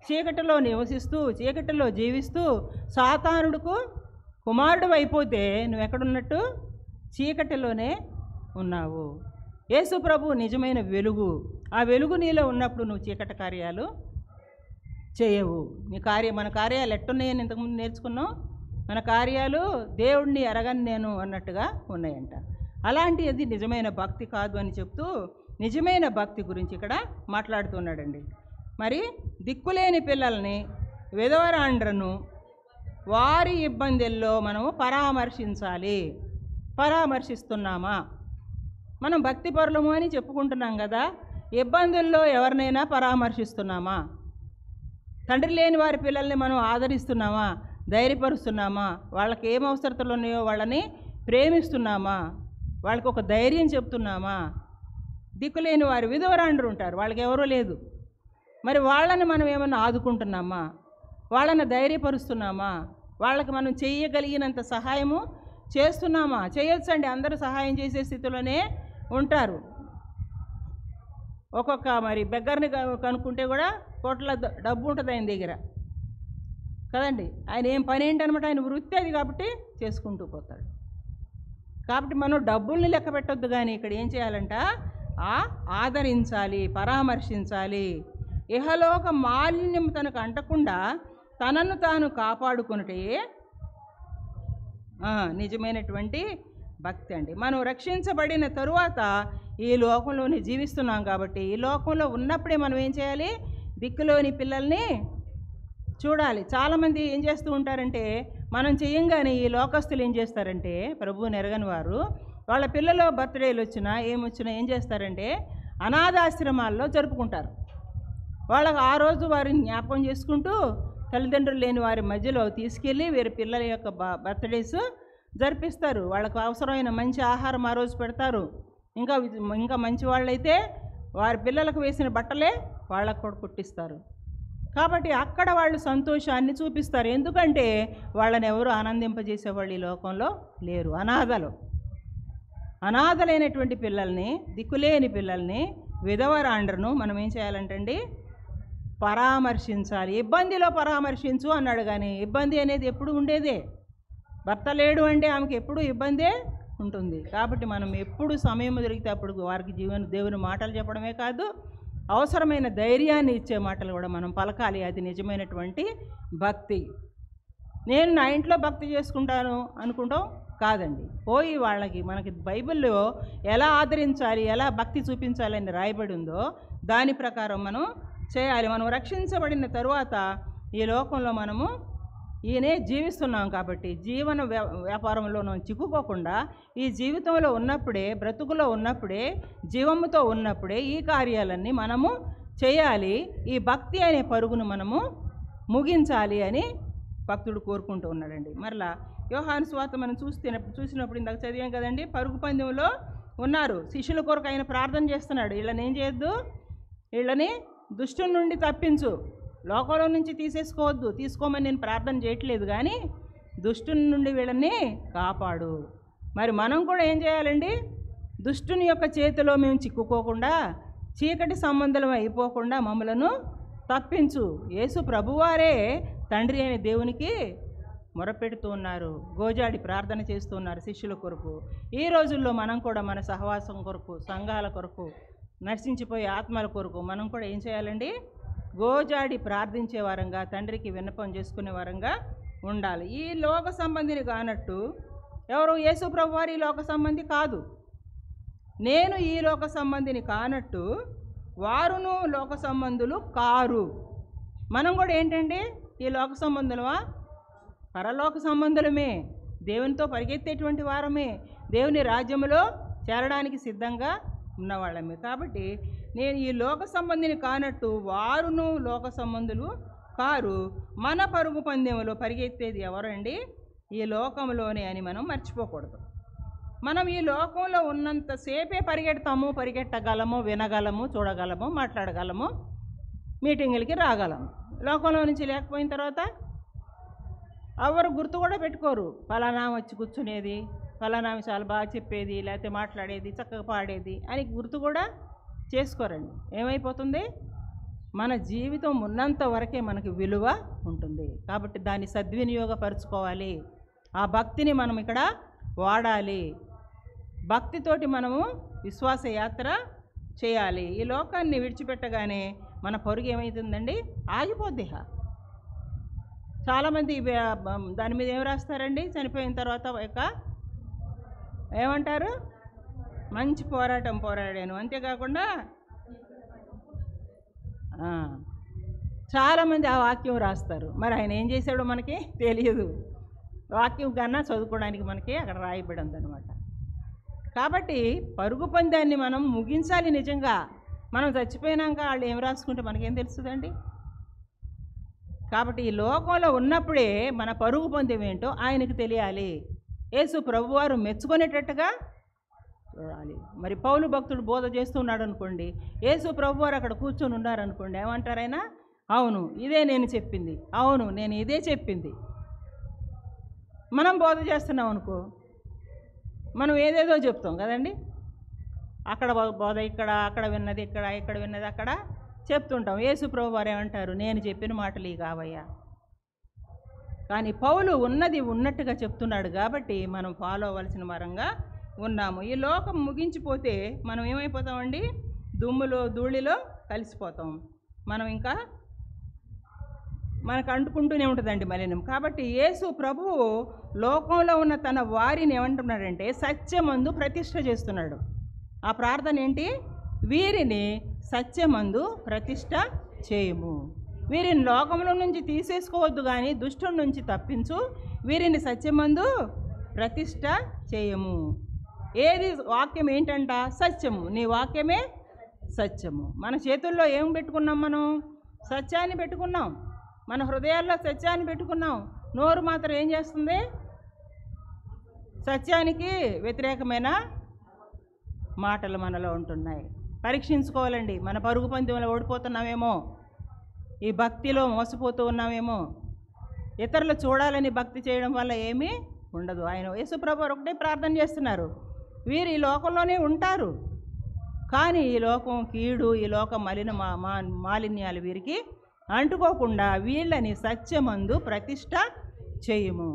చీకటిలో నివసిస్తూ, చీకటిలో జీవిస్తూ సాతానుడుకు కుమారుడు అయిపోతే నువ్వు ఎక్కడున్నట్టు? చీకటిలోనే ఉన్నావు. యేసు ప్రభు నిజమైన వెలుగు. ఆ వెలుగు నీలో ఉన్నప్పుడు నువ్వు చీకటి కార్యాలు చేయవు. మన కార్యాలు ఎట్టున్నాయని ఇంతకుముందు నేర్చుకున్నాం. మన కార్యాలు దేవుడిని ఎరగని నేను అన్నట్టుగా ఉన్నాయంట. అలాంటిది నిజమైన భక్తి కాదు అని చెప్తూ నిజమైన భక్తి గురించి ఇక్కడ మాట్లాడుతున్నాడండి. మరి దిక్కులేని పిల్లల్ని, విధవరాండ్రను వారి ఇబ్బందుల్లో మనము పరామర్శించాలి. పరామర్శిస్తున్నామా? మనం భక్తి పరులము అని చెప్పుకుంటున్నాం కదా, ఇబ్బందుల్లో ఎవరినైనా పరామర్శిస్తున్నామా? తండ్రి లేని వారి పిల్లల్ని మనం ఆదరిస్తున్నామా? ధైర్యపరుస్తున్నామా? వాళ్ళకి ఏం అవసరతలు ఉన్నాయో వాళ్ళని ప్రేమిస్తున్నామా? వాళ్ళకి ఒక ధైర్యం చెప్తున్నామా? దిక్కులేని వారి విధవరాండ్రు ఉంటారు, వాళ్ళకి ఎవరూ లేదు, మరి వాళ్ళని మనం ఏమన్నా ఆదుకుంటున్నామా? వాళ్ళని ధైర్యపరుస్తున్నామా? వాళ్ళకి మనం చేయగలిగినంత సహాయము చేస్తున్నామా? చేయొచ్చండి, అందరూ సహాయం చేసే స్థితిలోనే ఉంటారు. ఒక్కొక్క మరి బెగ్గర్ని కనుక్కుంటే కూడా కోట్ల డబ్బు ఉంటుంది ఆయన దగ్గర కదండి. ఆయన ఏం పని ఏంటనమాట, ఆయన వృత్తి అది కాబట్టి చేసుకుంటూ పోతాడు. కాబట్టి మనం డబ్బుల్ని లెక్క పెట్టొద్దు, కానీ ఇక్కడ ఏం చేయాలంట, ఆదరించాలి, పరామర్శించాలి. ఇహలోక మాలిన్యం తనకు అంటకుండా తనను తాను కాపాడుకున్నటే నిజమైనటువంటి భక్తి అండి. మనం రక్షించబడిన తరువాత ఈ లోకంలోనే జీవిస్తున్నాం కాబట్టి ఈ లోకంలో ఉన్నప్పుడే మనం ఏం చేయాలి, దిక్కులోని పిల్లల్ని చూడాలి. చాలామంది ఏం చేస్తూ ఉంటారంటే, మనం చేయంగానే ఈ లోకస్తులు ఏం చేస్తారంటే, ప్రభువుని ఎరగని వారు వాళ్ళ పిల్లలు బర్త్డేలు వచ్చినా ఏమొచ్చినా ఏం చేస్తారంటే అనాథాశ్రమాల్లో జరుపుకుంటారు. వాళ్ళకు ఆ రోజు వారిని జ్ఞాపకం చేసుకుంటూ తల్లిదండ్రులు లేని వారి మధ్యలో తీసుకెళ్ళి వీరి పిల్లల యొక్క బర్త్డేస్ జరిపిస్తారు. వాళ్ళకు అవసరమైన మంచి ఆహారం ఆ రోజు పెడతారు. ఇంకా మంచి వాళ్ళైతే వారి పిల్లలకు వేసిన బట్టలే వాళ్ళకు కూడా కుట్టిస్తారు. కాబట్టి అక్కడ వాళ్ళు సంతోషాన్ని చూపిస్తారు. ఎందుకంటే వాళ్ళని ఎవరు ఆనందింపజేసేవాళ్ళు ఈ లోకంలో లేరు. అనాథలైనటువంటి పిల్లల్ని, దిక్కులేని పిల్లల్ని, విధవరాండ్రను మనం ఏం చేయాలంటండి, పరామర్శించాలి. ఇబ్బందిలో పరామర్శించు అన్నాడు, కానీ ఇబ్బంది అనేది ఎప్పుడు ఉండేదే. భర్త లేడు అంటే ఆమెకి ఎప్పుడు ఇబ్బందే ఉంటుంది. కాబట్టి మనం ఎప్పుడు సమయం దొరికితే అప్పుడు వారికి దేవుని మాటలు చెప్పడమే కాదు, అవసరమైన ధైర్యాన్ని ఇచ్చే మాటలు కూడా మనం పలకాలి. అది నిజమైనటువంటి భక్తి. నేను నా ఇంట్లో భక్తి చేసుకుంటాను అనుకుంటాం కాదండి. పోయి మనకి బైబిల్లో ఎలా ఆదరించాలి, ఎలా భక్తి చూపించాలని రాయబడి ఉందో దాని ప్రకారం మనం చేయాలి. మనం రక్షించబడిన తరువాత ఈ లోకంలో మనము ఈయనే జీవిస్తున్నాం కాబట్టి జీవన వ్యాపారంలో మనం చిక్కుకోకుండా ఈ జీవితంలో ఉన్నప్పుడే, బ్రతుకులో ఉన్నప్పుడే, జీవముతో ఉన్నప్పుడే ఈ కార్యాలన్నీ మనము చేయాలి. ఈ భక్తి అనే పరుగును మనము ముగించాలి అని భక్తుడు కోరుకుంటూ ఉన్నాడండి. మరలా యోహాను సువార్త మనం చూసినప్పుడు ఇందాక చదివాం కదండి, పరుగు పందెంలో ఉన్నారు. శిష్యుల కొరకు ఆయన ప్రార్థన చేస్తున్నాడు. వీళ్ళని ఏం చేయొద్దు, వీళ్ళని దుష్టుని నుండి తప్పించు, లోకంలో నుంచి తీసుకోమని నేను ప్రార్థన చేయట్లేదు, కానీ దుష్టుని నుండి వీళ్ళని కాపాడు. మరి మనం కూడా ఏం చేయాలండి, దుష్టుని యొక్క చేతిలో మేము చిక్కుకోకుండా, చీకటి సంబంధం అయిపోకుండా మమ్మలను తప్పించు. యేసు ప్రభువారే తండ్రి అయిన దేవునికి మొరపెడుతూ ఉన్నారు, గోజాడి ప్రార్థన చేస్తూ ఉన్నారు శిష్యుల కొరకు. ఈ రోజుల్లో మనం కూడా మన సహవాసం కొరకు, సంఘాల కొరకు, నశించిపోయే ఆత్మల కొరకు మనం కూడా ఏం చేయాలండి, గోజాడి ప్రార్థించే వారంగా, తండ్రికి విన్నపం చేసుకునే వారంగా ఉండాలి. ఈ లోక సంబంధిని కానట్టు ఎవరు, యేసు ప్రభువారు ఈ లోక సంబంధి కాదు, నేను ఈ లోక సంబంధిని కానట్టు వారును లోక సంబంధులు కారు. మనం కూడా ఏంటండి, ఈ లోక సంబంధులమా, పరలోక సంబంధులమే, దేవునితో పరిగెత్తేటువంటి వారమే, దేవుని రాజ్యములో చేరడానికి సిద్ధంగా ఉన్నవాళ్ళమే. కాబట్టి నేను ఈ లోక సంబంధిని కానట్టు వారును లోక సంబంధులు కారు. మన పరుగు పందెంలో పరిగెత్తేది ఎవరండి, ఈ లోకంలోనే అని మనం మర్చిపోకూడదు. మనం ఈ లోకంలో ఉన్నంతసేపే పరిగెట్టగలము, వినగలము, చూడగలము, మాట్లాడగలము, మీటింగులకి రాగలము. లోకంలో నుంచి లేకపోయిన తర్వాత ఎవరు గుర్తు కూడా పెట్టుకోరు. ఫలానా వచ్చి కూర్చునేది, ఫలానా చాలా బాగా చెప్పేది, లేకపోతే మాట్లాడేది, చక్కగా పాడేది అని గుర్తు కూడా చేసుకోరండి. ఏమైపోతుంది, మన జీవితం ఉన్నంత వరకే మనకి విలువ ఉంటుంది. కాబట్టి దాన్ని సద్వినియోగపరుచుకోవాలి. ఆ భక్తిని మనం ఇక్కడ వాడాలి. భక్తితోటి మనము విశ్వాస యాత్ర చేయాలి. ఈ లోకాన్ని విడిచిపెట్టగానే మన పరుగు ఏమవుతుందండి, ఆగిపోద్ది. చాలామంది దాని మీద ఏం రాస్తారండి, చనిపోయిన తర్వాత ఏమంటారు, మంచి పోరాటం పోరాడాను. అంతేకాకుండా చాలామంది ఆ వాక్యం రాస్తారు. మరి ఆయన ఏం చేశాడో మనకి తెలియదు. వాక్యం కన్నా చదువుకోవడానికి మనకి అక్కడ రాయబడి ఉందన్నమాట. కాబట్టి పరుగు పందాన్ని మనం ముగించాలి. నిజంగా మనం చచ్చిపోయినాక వాళ్ళు ఏం రాసుకుంటే మనకేం తెలుస్తుందండి. కాబట్టి ఈ లోకంలో ఉన్నప్పుడే మన పరుగు పందెం ఏంటో ఆయనకు తెలియాలి. యేసు ప్రభువారు మెచ్చుకునేటట్టుగా చూడాలి. మరి పౌలు భక్తుడు బోధ చేస్తున్నాడు అనుకోండి, యేసు ప్రభువారు అక్కడ కూర్చొని ఉన్నారనుకోండి, ఏమంటారైనా? అవును, ఇదే నేను చెప్పింది, అవును నేను ఇదే చెప్పింది. మనం బోధ చేస్తున్నాం అనుకో, మనం ఏదేదో చెప్తాం కదండి. అక్కడ బోధ ఇక్కడ, అక్కడ విన్నది ఇక్కడ, ఇక్కడ విన్నది అక్కడ చెప్తుంటాం. యేసు ప్రభువారు ఏమంటారు? నేను చెప్పిన మాటలు ఈ కావయ్యా. కానీ పౌలు ఉన్నది ఉన్నట్టుగా చెప్తున్నాడు కాబట్టి మనం ఫాలో అవ్వాల్సిన వారంగా ఉన్నాము. ఈ లోకం ముగించిపోతే మనం ఏమైపోతామండి? దుమ్ములో ధూళిలో కలిసిపోతాం. మనం ఇంకా మనకు అంటుకుంటూనే ఉంటుందండి మలినం. కాబట్టి యేసు ప్రభువు లోకంలో ఉన్న తన వారిని ఏమంటున్నాడంటే సత్యమందు ప్రతిష్ఠ చేస్తున్నాడు. ఆ ప్రార్థన ఏంటి? వీరిని సత్యమందు ప్రతిష్ఠ చేయము. వీరిని లోకంలో నుంచి తీసేసుకోవద్దు, కానీ దుష్టుడి నుంచి తప్పించు. వీరిని సత్యమందు ప్రతిష్ఠ చేయము. ఏది వాక్యం ఏంటంట? సత్యము. నీ వాక్యమే సత్యము. మన చేతుల్లో ఏం పెట్టుకున్నాం? మనం సత్యాన్ని పెట్టుకున్నాం. మన హృదయాల్లో సత్యాన్ని పెట్టుకున్నాం. నోరు మాత్రం ఏం చేస్తుంది? సత్యానికి వ్యతిరేకమైన మాటలు మనలో ఉంటున్నాయి. పరీక్షించుకోవాలండి. మన పరుగు పందెంలో ఓడిపోతున్నామేమో, ఈ భక్తిలో మోసపోతూ ఉన్నామేమో, ఇతరులు చూడాలని భక్తి చేయడం వల్ల ఏమీ ఉండదు. ఆయన యేసుప్రభు ఒకటే ప్రార్థన చేస్తున్నారు, వీరు ఈ లోకంలోనే ఉంటారు, కానీ ఈ లోకం కీడు, ఈ లోక మాలిన్యాలు వీరికి అంటుకోకుండా వీళ్ళని సత్యమందు ప్రతిష్ఠ చేయము.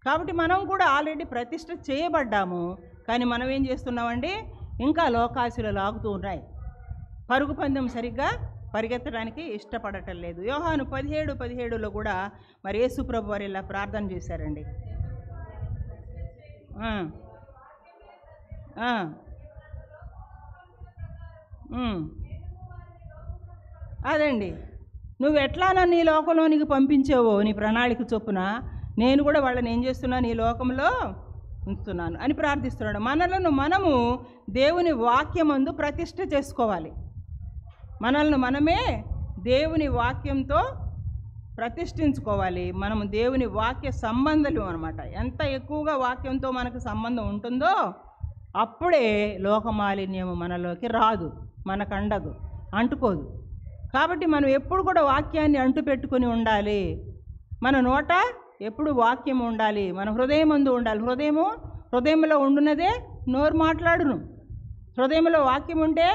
కాబట్టి మనం కూడా ఆల్రెడీ ప్రతిష్ఠ చేయబడ్డాము, కానీ మనం ఏం చేస్తున్నామండి? ఇంకా లోకాశలు లాగుతూ ఉన్నాయి. పరుగు పందెం సరిగ్గా పరిగెత్తడానికి ఇష్టపడటం లేదు. యోహాను 17:17లో కూడా మరి యేసుప్రభు వారు ఇలా ప్రార్థన చేశారండి. అదండి, నువ్వు ఎట్లా నన్ను ఈ లోకంలోనికి పంపించావో నీ ప్రణాళిక చొప్పున నేను కూడా వాళ్ళని ఏం చేస్తున్నాను? ఈ లోకంలో ఉంచుతున్నాను అని ప్రార్థిస్తున్నాడు. మనలను మనము దేవుని వాక్యమందు ప్రతిష్ఠ చేసుకోవాలి. మనల్ని మనమే దేవుని వాక్యంతో ప్రతిష్ఠించుకోవాలి. మనము దేవుని వాక్య సంబంధాలు అన్నమాట. ఎంత ఎక్కువగా వాక్యంతో మనకు సంబంధం ఉంటుందో అప్పుడే లోకమాలిన్యము మనలోకి రాదు, మనకు అండదు, అంటుకోదు. కాబట్టి మనం ఎప్పుడు కూడా వాక్యాన్ని అంటు పెట్టుకుని ఉండాలి. మన నోట ఎప్పుడు వాక్యం ఉండాలి, మన హృదయమందు ఉండాలి. హృదయంలో ఉండున్నదే నోరు మాట్లాడును. హృదయంలో వాక్యం ఉంటే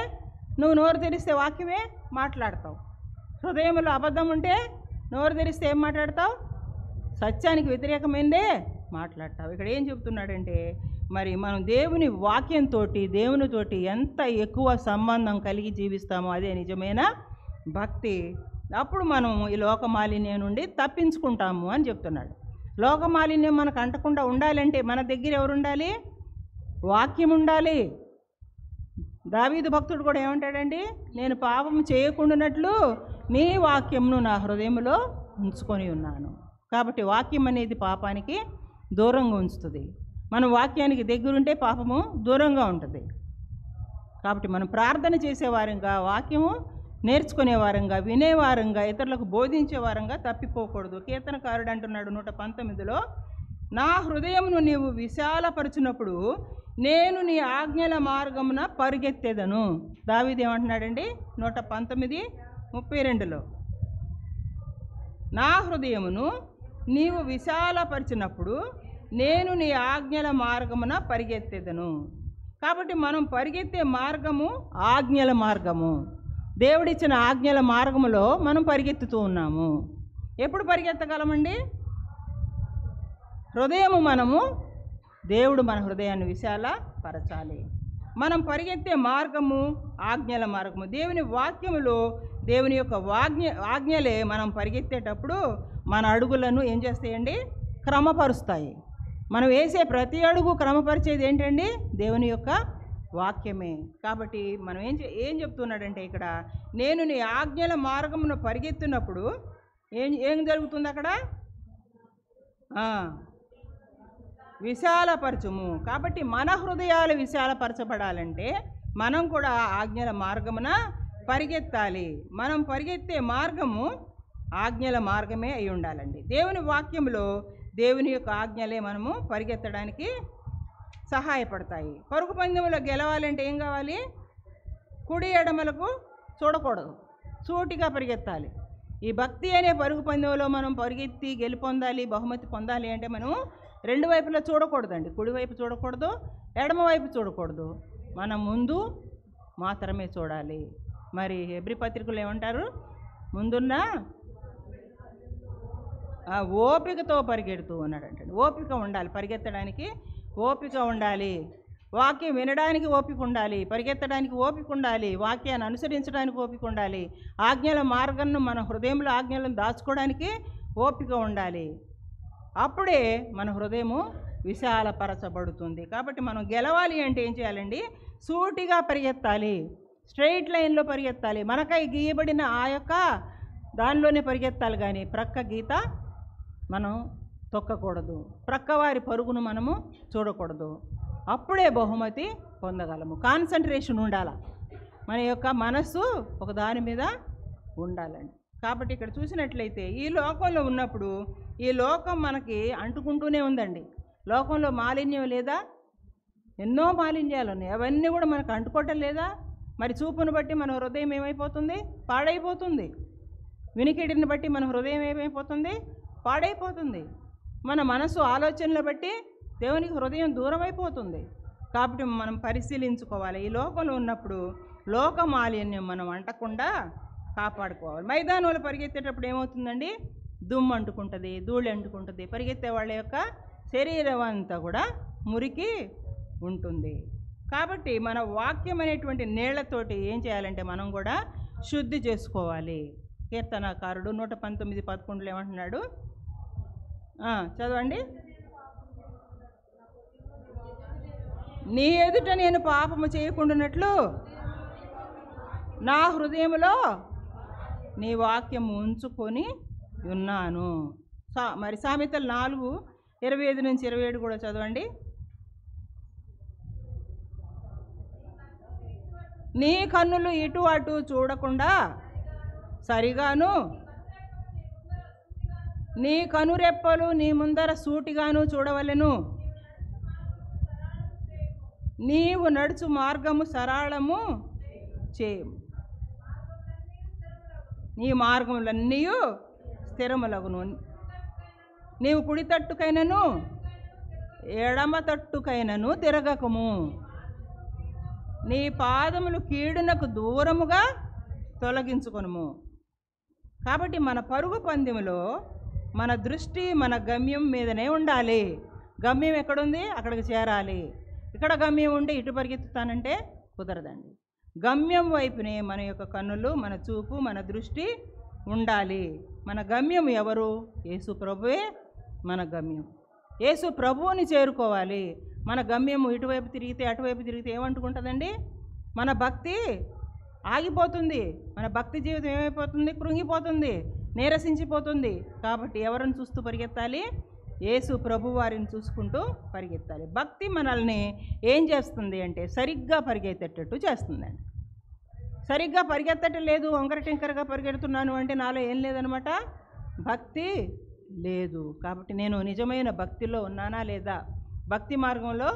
నువ్వు నోరు తెరిస్తే వాక్యమే మాట్లాడతావు. హృదయంలో అబద్ధం ఉంటే నోరు తెరిస్తే ఏం మాట్లాడతావు? సత్యానికి వ్యతిరేకమైందే మాట్లాడతావు. ఇక్కడ ఏం చెప్తున్నాడంటే, మరి మనం దేవుని వాక్యంతో దేవునితోటి ఎంత ఎక్కువ సంబంధం కలిగి జీవిస్తామో అదే నిజమైన భక్తి. అప్పుడు మనం ఈ లోకమాలిన్యం నుండి తప్పించుకుంటాము అని చెప్తున్నాడు. లోకమాలిన్యం మనకు అంటకుండా ఉండాలంటే మన దగ్గర ఎవరు ఉండాలి? వాక్యం ఉండాలి. దావీదు భక్తుడు కూడా ఏమంటాడండి? నేను పాపం చేయకుండానట్లు నీ వాక్యంను నా హృదయంలో ఉంచుకొని ఉన్నాను. కాబట్టి వాక్యం అనేది పాపానికి దూరంగా ఉంచుతుంది. మనం వాక్యానికి దగ్గరుంటే పాపము దూరంగా ఉంటుంది. కాబట్టి మనం ప్రార్థన చేసేవారంగా, వాక్యము నేర్చుకునేవారంగా, వినేవారంగా, ఇతరులకు బోధించేవారంగా తప్పిపోకూడదు. కీర్తనకారుడు అంటున్నాడు 119లో, నా హృదయమును నీవు విశాలపరచినప్పుడు నేను నీ ఆజ్ఞల మార్గమున పరిగెత్తేదను. దావీదు ఏమంటున్నాడండి 119:32లో, నా హృదయమును నీవు విశాలపరిచినప్పుడు నేను నీ ఆజ్ఞల మార్గమున పరిగెత్తేదను. కాబట్టి మనం పరిగెత్తే మార్గము ఆజ్ఞల మార్గము. దేవుడిచ్చిన ఆజ్ఞల మార్గములో మనం పరిగెత్తుతూ ఉన్నాము. ఎప్పుడు పరిగెత్తగలమండి? దేవుడు మన హృదయాన్ని విశాలపరచాలి. మనం పరిగెత్తే మార్గము ఆజ్ఞల మార్గము. దేవుని వాక్యములో దేవుని యొక్క ఆజ్ఞలే మనం పరిగెత్తేటప్పుడు మన అడుగులను ఏం చేస్తాయండి? క్రమపరుస్తాయి. మనం వేసే ప్రతి అడుగు క్రమపరిచేది ఏంటండి? దేవుని యొక్క వాక్యమే. కాబట్టి మనం ఏం చెప్తున్నాడంటే ఇక్కడ, నేను నీ ఆజ్ఞల మార్గమును పరిగెత్తినప్పుడు ఏం జరుగుతుంది అక్కడ? విశాలపరచుము. కాబట్టి మన హృదయాలు విశాలపరచబడాలంటే మనం కూడా ఆజ్ఞల మార్గమున పరిగెత్తాలి. మనం పరిగెత్తే మార్గము ఆజ్ఞల మార్గమే అయి ఉండాలండి. దేవుని వాక్యంలో దేవుని యొక్క ఆజ్ఞలే మనము పరిగెత్తడానికి సహాయపడతాయి. పరుగు పందెంలో గెలవాలంటే ఏం కావాలి? కుడి ఎడమలకు చూడకూడదు, సూటిగా పరిగెత్తాలి. ఈ భక్తి అనే పరుగు పందెంలో మనం పరిగెత్తి గెలుపొందాలి, బహుమతి పొందాలి అంటే మనం రెండు వైపులా చూడకూడదండి. కుడివైపు చూడకూడదు, ఎడమవైపు చూడకూడదు, మనం ముందు మాత్రమే చూడాలి. మరి హెబ్రీ పత్రికలు ఏమంటారు? ముందున్న ఓపికతో పరిగెడుతూ ఉన్నాడంటే ఓపిక ఉండాలి, పరిగెత్తడానికి ఓపిక ఉండాలి, వాక్యం వినడానికి ఓపిక ఉండాలి, పరిగెత్తడానికి ఓపిక ఉండాలి, వాక్యాన్ని అనుసరించడానికి ఓపిక ఉండాలి, ఆజ్ఞల మార్గాన్ని మన హృదయంలో ఆజ్ఞలను దాచుకోవడానికి ఓపిక ఉండాలి. అప్పుడే మన హృదయము విశాలపరచబడుతుంది. కాబట్టి మనం గెలవాలి అంటే ఏం చేయాలండి? సూటిగా పరిగెత్తాలి, స్ట్రైట్ లైన్లో పరిగెత్తాలి. మనకై గీయబడిన ఆ యొక్క దానిలోనే పరిగెత్తాలి, కానీ ప్రక్క గీత మనం తొక్కకూడదు, ప్రక్కవారి పరుగును మనము చూడకూడదు. అప్పుడే బహుమతి పొందగలము. కాన్సన్ట్రేషన్ ఉండాలి, మన యొక్క మనస్సు ఒక దాని మీద ఉండాలండి. కాబట్టి ఇక్కడ చూసినట్లయితే ఈ లోకంలో ఉన్నప్పుడు ఈ లోకం మనకి అంటుకుంటూనే ఉందండి. లోకంలో మాలిన్యం లేదా? ఎన్నో మాలిన్యాలు ఉన్నాయి, అవన్నీ కూడా మనకు అంటుకోవటం లేదా? మరి చూపును బట్టి మన హృదయం ఏమైపోతుంది? పాడైపోతుంది. వినికిడిని బట్టి మన హృదయం ఏమైపోతుంది? పాడైపోతుంది. మన మనసు ఆలోచనలు బట్టి దేవునికి హృదయం దూరం అయిపోతుంది. కాబట్టి మనం పరిశీలించుకోవాలి. ఈ లోకంలో ఉన్నప్పుడు లోక మాలిన్యం మనం అంటకుండా కాపాడుకోవాలి. మైదానంలో పరిగెత్తేటప్పుడు ఏమవుతుందండి? దుమ్ము అంటుకుంటుంది, ధూళి అంటుకుంటుంది, పరిగెత్తే వాళ్ళ యొక్క శరీరం అంతా కూడా మురికి ఉంటుంది. కాబట్టి మన వాక్యం అనేటువంటి నీళ్లతోటి ఏం చేయాలంటే మనం కూడా శుద్ధి చేసుకోవాలి. కీర్తనకారుడు 119:11 ఏమంటున్నాడు? చదవండి. నీ ఎదుట నేను పాపము చేయకుండానట్లు నా హృదయంలో నీ వాక్యం ఉంచుకొని ఉన్నాను. మరి సామెతలు 4:25-27 కూడా చదవండి. నీ కన్నులు ఇటు అటు చూడకుండా సరిగాను, నీ కనురెప్పలు నీ ముందర సూటిగాను చూడవలెను. నీవు నడుచు మార్గము సరళము చేయము, నీ మార్గములన్నీ స్థిరములగును. నీవు కుడి తట్టుకైనను ఎడమ తట్టుకైనను తిరగకము, నీ పాదములు కీడునకు దూరముగా తొలగించుకొనుము. కాబట్టి మన పరుగు పందెములో మన దృష్టి మన గమ్యం మీదనే ఉండాలి. గమ్యం ఎక్కడుంది? అక్కడికి చేరాలి. ఇక్కడ గమ్యం ఉంటే ఇటు పరిగెత్తుతానంటే కుదరదండి. గమ్యం వైపునే మన యొక్క కన్నులు, మన చూపు, మన దృష్టి ఉండాలి. మన గమ్యం ఎవరు? యేసు ప్రభువే మన గమ్యం. యేసు ప్రభువుని చేరుకోవాలి. మన గమ్యము ఇటువైపు తిరిగితే అటువైపు తిరిగితే ఏమంటుకుంటుందండి? మన భక్తి ఆగిపోతుంది, మన భక్తి జీవితం ఏమైపోతుంది? కృంగిపోతుంది, నీరసించిపోతుంది. కాబట్టి ఎవరిని చూస్తూ పరిగెత్తాలి? యేసు ప్రభు వారిని చూసుకుంటూ పరిగెత్తాలి. భక్తి మనల్ని ఏం చేస్తుంది అంటే సరిగ్గా పరిగెత్తేటట్టు చేస్తుందండి. సరిగ్గా పరిగెత్తటం లేదు, వంకర టింకరగా పరిగెడుతున్నాను అంటే నాలో ఏం లేదనమాట, భక్తి లేదు. కాబట్టి నేను నిజమైన భక్తిలో ఉన్నానా లేదా, భక్తి మార్గంలో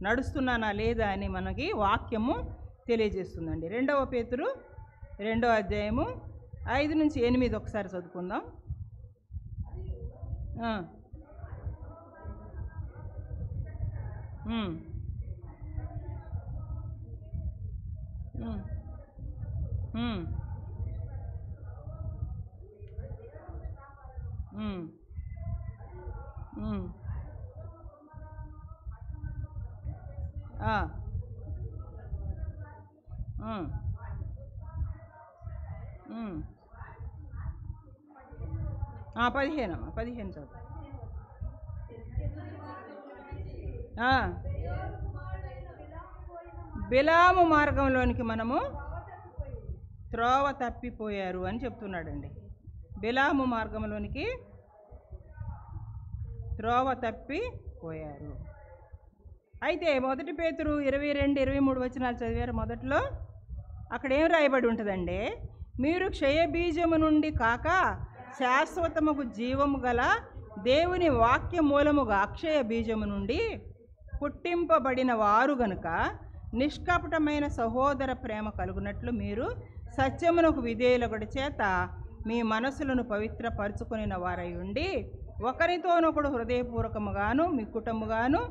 నడుస్తున్నానా లేదా అని మనకి వాక్యము తెలియజేస్తుందండి. 2వ పేతురు 2వ అధ్యాయము 5-8 ఒకసారి చదువుకుందాం. అమ్మా 15 చదువు. బిలాము మార్గంలోనికి మనము త్రోవ తప్పిపోయారు అని చెప్తున్నాడండి. బిలాము మార్గంలోనికి త్రోవ తప్పిపోయారు. అయితే 1 పేతురు 22-23 వచనాలు చదివారు. మొదట్లో అక్కడ ఏం రాయబడి ఉంటుందంటే, మీరు క్షయబీజము నుండి కాక శాశ్వతముకు జీవము గల దేవుని వాక్య మూలముగా అక్షయ బీజము నుండి పుట్టింపబడిన వారు గనుక నిష్కపటమైన సహోదర ప్రేమ కలుగునట్లు మీరు సత్యమునకు విధేయులొకటి చేత మీ మనసులను పవిత్రపరచుకొనిన వారై ఉండి ఒకరితోనొకడు హృదయపూర్వకముగాను మీ కుటుంబముగాను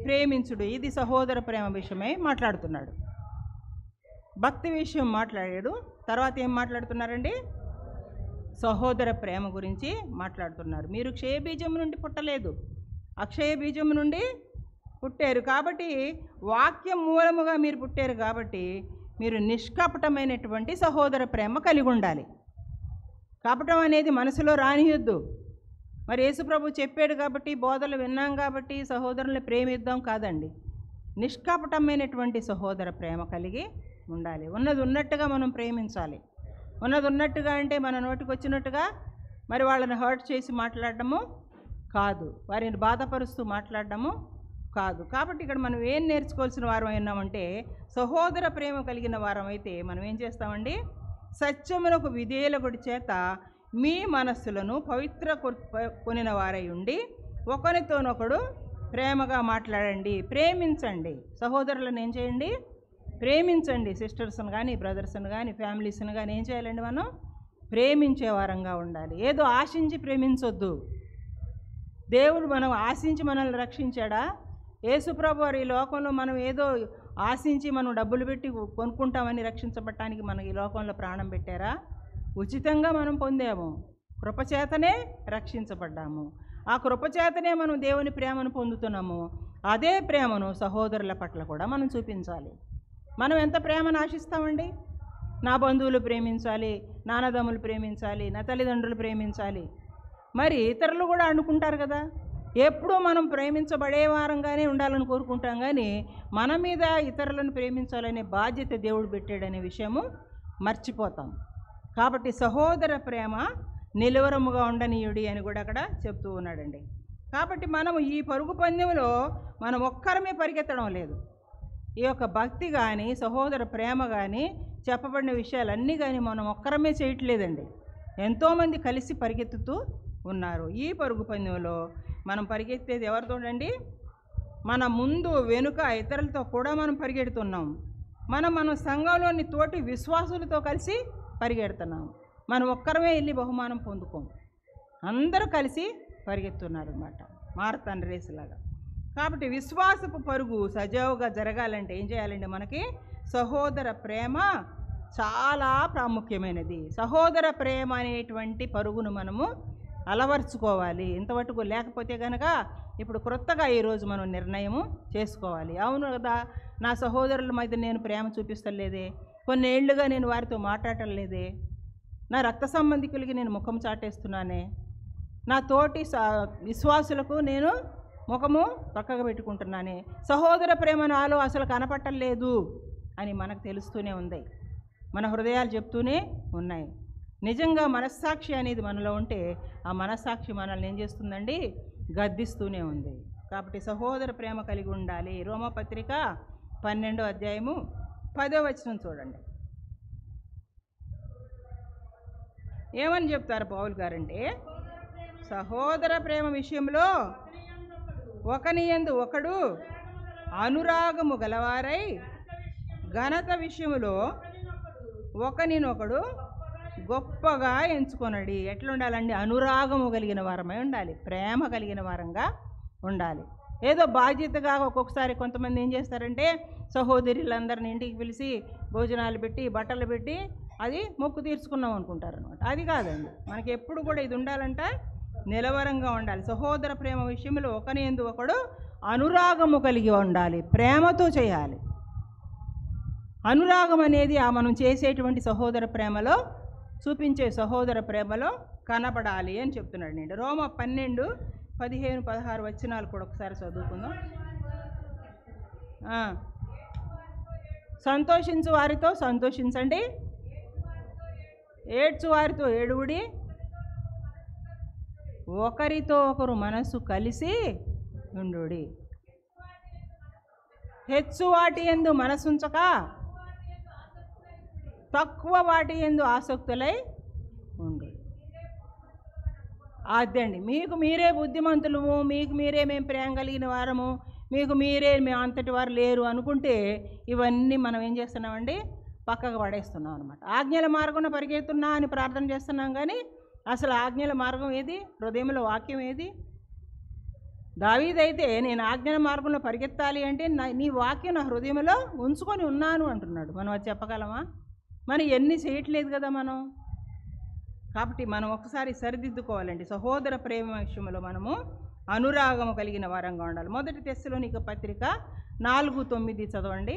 ప్రేమించుడు. ఇది సహోదర ప్రేమ విషయమై మాట్లాడుతున్నాడు. భక్తి విషయం మాట్లాడాడు. తర్వాత ఏం మాట్లాడుతున్నారండి? సహోదర ప్రేమ గురించి మాట్లాడుతున్నారు. మీరు క్షయ బీజం నుండి పుట్టలేదు, అక్షయ బీజం నుండి పుట్టారు. కాబట్టి వాక్యం మూలముగా మీరు పుట్టారు కాబట్టి మీరు నిష్కపటమైనటువంటి సహోదర ప్రేమ కలిగి ఉండాలి. కపటం అనేది మనసులో రానియొద్దు. మరి యేసుప్రభు చెప్పాడు కాబట్టి, బోధలు విన్నాం కాబట్టి సహోదరుల్ని ప్రేమిద్దాం కాదండి. నిష్కపటమైనటువంటి సహోదర ప్రేమ కలిగి ఉండాలి. ఉన్నది ఉన్నట్టుగా మనం ప్రేమించాలి. ఉన్నది ఉన్నట్టుగా అంటే మన నోటికి వచ్చినట్టుగా మరి వాళ్ళని హర్ట్ చేసి మాట్లాడడము కాదు, వారిని బాధపరుస్తూ మాట్లాడడము కాదు. కాబట్టి ఇక్కడ మనం ఏం నేర్చుకోవాల్సిన వారం అయినామంటే, సహోదర ప్రేమ కలిగిన వారం అయితే మనం ఏం చేస్తామండి? సత్యమునకు విధేయులొకటి చేత మీ మనస్సులను పవిత్ర కొనిన వారై ఉండి ఒకరితోనొకడు ప్రేమగా మాట్లాడండి, ప్రేమించండి. సహోదరులను ఏం చేయండి? ప్రేమించండి. సిస్టర్స్ని కానీ, బ్రదర్స్ని కానీ, ఫ్యామిలీస్ని కానీ ఏం చేయాలండి? మనం ప్రేమించే వారంగా ఉండాలి. ఏదో ఆశించి ప్రేమించొద్దు. దేవుడు మనం ఆశించి మనల్ని రక్షించాడా? యేసుప్రభు వారు ఈ లోకంలో మనం ఏదో ఆశించి మనం డబ్బులు పెట్టి కొనుక్కుంటామని రక్షించబడటానికి మనకి ఈ లోకంలో ప్రాణం పెట్టారా? ఉచితంగా మనం పొందాము. కృపచేతనే రక్షించబడ్డాము. ఆ కృపచేతనే మనం దేవుని ప్రేమను పొందుతున్నాము. అదే ప్రేమను సహోదరుల పట్ల కూడా మనం చూపించాలి. మనం ఎంత ప్రేమను ఆశిస్తామండి? నా బంధువులు ప్రేమించాలి, నాన్నదమ్ములు ప్రేమించాలి, నా తల్లిదండ్రులు ప్రేమించాలి. మరి ఇతరులు కూడా అనుకుంటారు కదా, ఎప్పుడూ మనం ప్రేమించబడే వారంగానే ఉండాలని కోరుకుంటాం. కానీ మన మీద ఇతరులను ప్రేమించాలనే బాధ్యత దేవుడు పెట్టాడనే విషయము మర్చిపోతాం. కాబట్టి సహోదర ప్రేమ నిలువరముగా ఉండనీయుడి అని కూడా అక్కడ చెప్తూ ఉన్నాడండి. కాబట్టి మనము ఈ పరుగు పందెంలో మనం ఒక్కరమే పరిగెత్తడం లేదు. ఈ యొక్క భక్తి కానీ, సహోదర ప్రేమ కానీ, చెప్పబడిన విషయాలన్నీ కానీ మనం ఒక్కరమే చేయట్లేదండి. ఎంతోమంది కలిసి పరిగెత్తుతూ ఉన్నారు. ఈ పరుగు పందెంలో మనం పరిగెత్తేది ఎవరితోనండి? మన ముందు వెనుక ఇతరులతో కూడా మనం పరిగెడుతున్నాం. మన సంఘంలోని తోటి విశ్వాసులతో కలిసి పరిగెడుతున్నాం. మనం ఒక్కరమే వెళ్ళి బహుమానం పొందుకోం. అందరూ కలిసి పరిగెత్తున్నారన్నమాట, మారథాన్ రేసులాగా. కాబట్టి విశ్వాసపు పరుగు సజావుగా జరగాలంటే ఏం చేయాలండి? మనకి సహోదర ప్రేమ చాలా ప్రాముఖ్యమైనది. సహోదర ప్రేమ అనేటువంటి పరుగును మనము అలవర్చుకోవాలి. ఇంతవరకు లేకపోతే కనుక ఇప్పుడు క్రొత్తగా ఈరోజు మనం నిర్ణయము చేసుకోవాలి. అవును కదా, నా సహోదరుల మధ్య నేను ప్రేమ చూపిస్తలేదే, కొన్ని ఏళ్లుగా నేను వారితో మాట్లాడటం లేదే, నా రక్త సంబంధికులకి నేను ముఖం చాటేస్తున్నానే, నా తోటి విశ్వాసులకు నేను ముఖము పక్కగా పెట్టుకుంటున్నానే, సహోదర ప్రేమ నాలో అసలు కనపట్టలేదు అని మనకు తెలుస్తూనే ఉంది. మన హృదయాలు చెప్తూనే ఉన్నాయి. నిజంగా మనస్సాక్షి అనేది మనలో ఉంటే ఆ మనస్సాక్షి మనల్ని ఏం చేస్తుందండి? గద్దిస్తూనే ఉంది. కాబట్టి సహోదర ప్రేమ కలిగి ఉండాలి. రోమపత్రిక 12వ అధ్యాయము 10వ వచనం చూడండి. ఏమని చెప్తారు పౌలు గారంటే, సహోదర ప్రేమ విషయంలో ఒకనియందు ఒకడు అనురాగము గలవారై ఘనత విషయములో ఒకనినొకడు గొప్పగా ఎంచుకొనడి. ఎట్లా ఉండాలండి? అనురాగము కలిగిన వారమై ఉండాలి, ప్రేమ కలిగిన వారంగా ఉండాలి. ఏదో బాధ్యతగా ఒక్కొక్కసారి కొంతమంది ఏం చేస్తారంటే సహోదరులందరిని ఇంటికి పిలిచి భోజనాలు పెట్టి బట్టలు పెట్టి అది మొక్కు తీర్చుకున్నాం అనుకుంటారు అనమాట. అది కాదండి. మనకి ఎప్పుడు కూడా ఇది ఉండాలంటే నిలవరంగా ఉండాలి. సహోదర ప్రేమ విషయంలో ఒకనియందు ఒకడు అనురాగము కలిగి ఉండాలి, ప్రేమతో చేయాలి. అనురాగం అనేది మనం చేసేటువంటి సహోదర ప్రేమలో, చూపించే సహోదర ప్రేమలో కనబడాలి అని చెప్తున్నాడు నేను. రోమ 12, 15, 16 వచనాలు కూడా ఒకసారి చదువుకుందాం. సంతోషించు వారితో సంతోషించండి, ఏడ్చు వారితో ఏడువుడి, ఒకరితో ఒకరు మనసు కలిసి ఉండుడి, హెచ్చు వాటి యందు మనసుంచక తక్కువ వాటి యందు ఆసక్తులై ఉండు. అదండి, మీకు మీరే బుద్ధిమంతులము, మీకు మీరే మేము ప్రేమ కలిగిన వారము, మీకు మీరే మీ అంతటి వారు లేరు అనుకుంటే ఇవన్నీ మనం ఏం చేస్తున్నామండి, పక్కకు పడేస్తున్నాం అనమాట. ఆజ్ఞల మార్గంలో పరిగెత్తున్నా అని ప్రార్థన చేస్తున్నాం, కానీ అసలు ఆజ్ఞల మార్గం ఏది? హృదయంలో వాక్యం ఏది? దావీదైతే నేను ఆజ్ఞల మార్గంలో పరిగెత్తాలి అంటే నీ వాక్యం నా హృదయంలో ఉంచుకొని ఉన్నాను అంటున్నాడు. మనం అది చెప్పగలమా? మనం ఎన్ని చేయట్లేదు కదా మనం. కాబట్టి మనం ఒకసారి సరిదిద్దుకోవాలండి. సహోదర ప్రేమ విషయంలో మనము అనురాగము కలిగిన వారంగా ఉండాలి. 1 తెస్సలోనిక పత్రిక 4:9 చదవండి.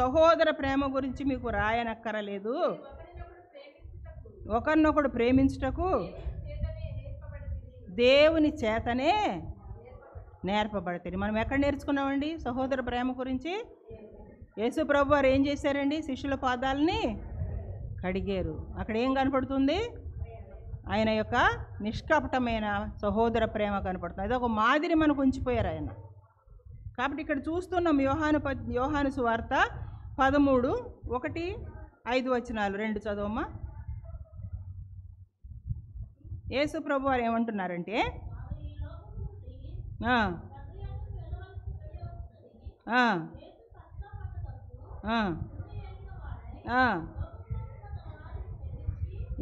సహోదర ప్రేమ గురించి మీకు రాయనక్కరలేదు, ఒకరినొకడు ప్రేమించుటకు దేవుని చేతనే నేర్పబడతాయి. మనం ఎక్కడ నేర్చుకున్నామండి సహోదర ప్రేమ గురించి? యేసు ప్రభు వారు ఏం చేశారండి? శిష్యుల పాదాలని కడిగారు. అక్కడ ఏం కనపడుతుంది? ఆయన యొక్క నిష్కపటమైన సహోదర ప్రేమ కనపడుతుంది. అదొక మాదిరి మనకు ఉంచిపోయారు ఆయన. కాబట్టి ఇక్కడ చూస్తున్నాం యోహాను సువార్త 13:1-5 2 చదవమ్మా. యేసు ప్రభు వారు ఏమంటున్నారంటే,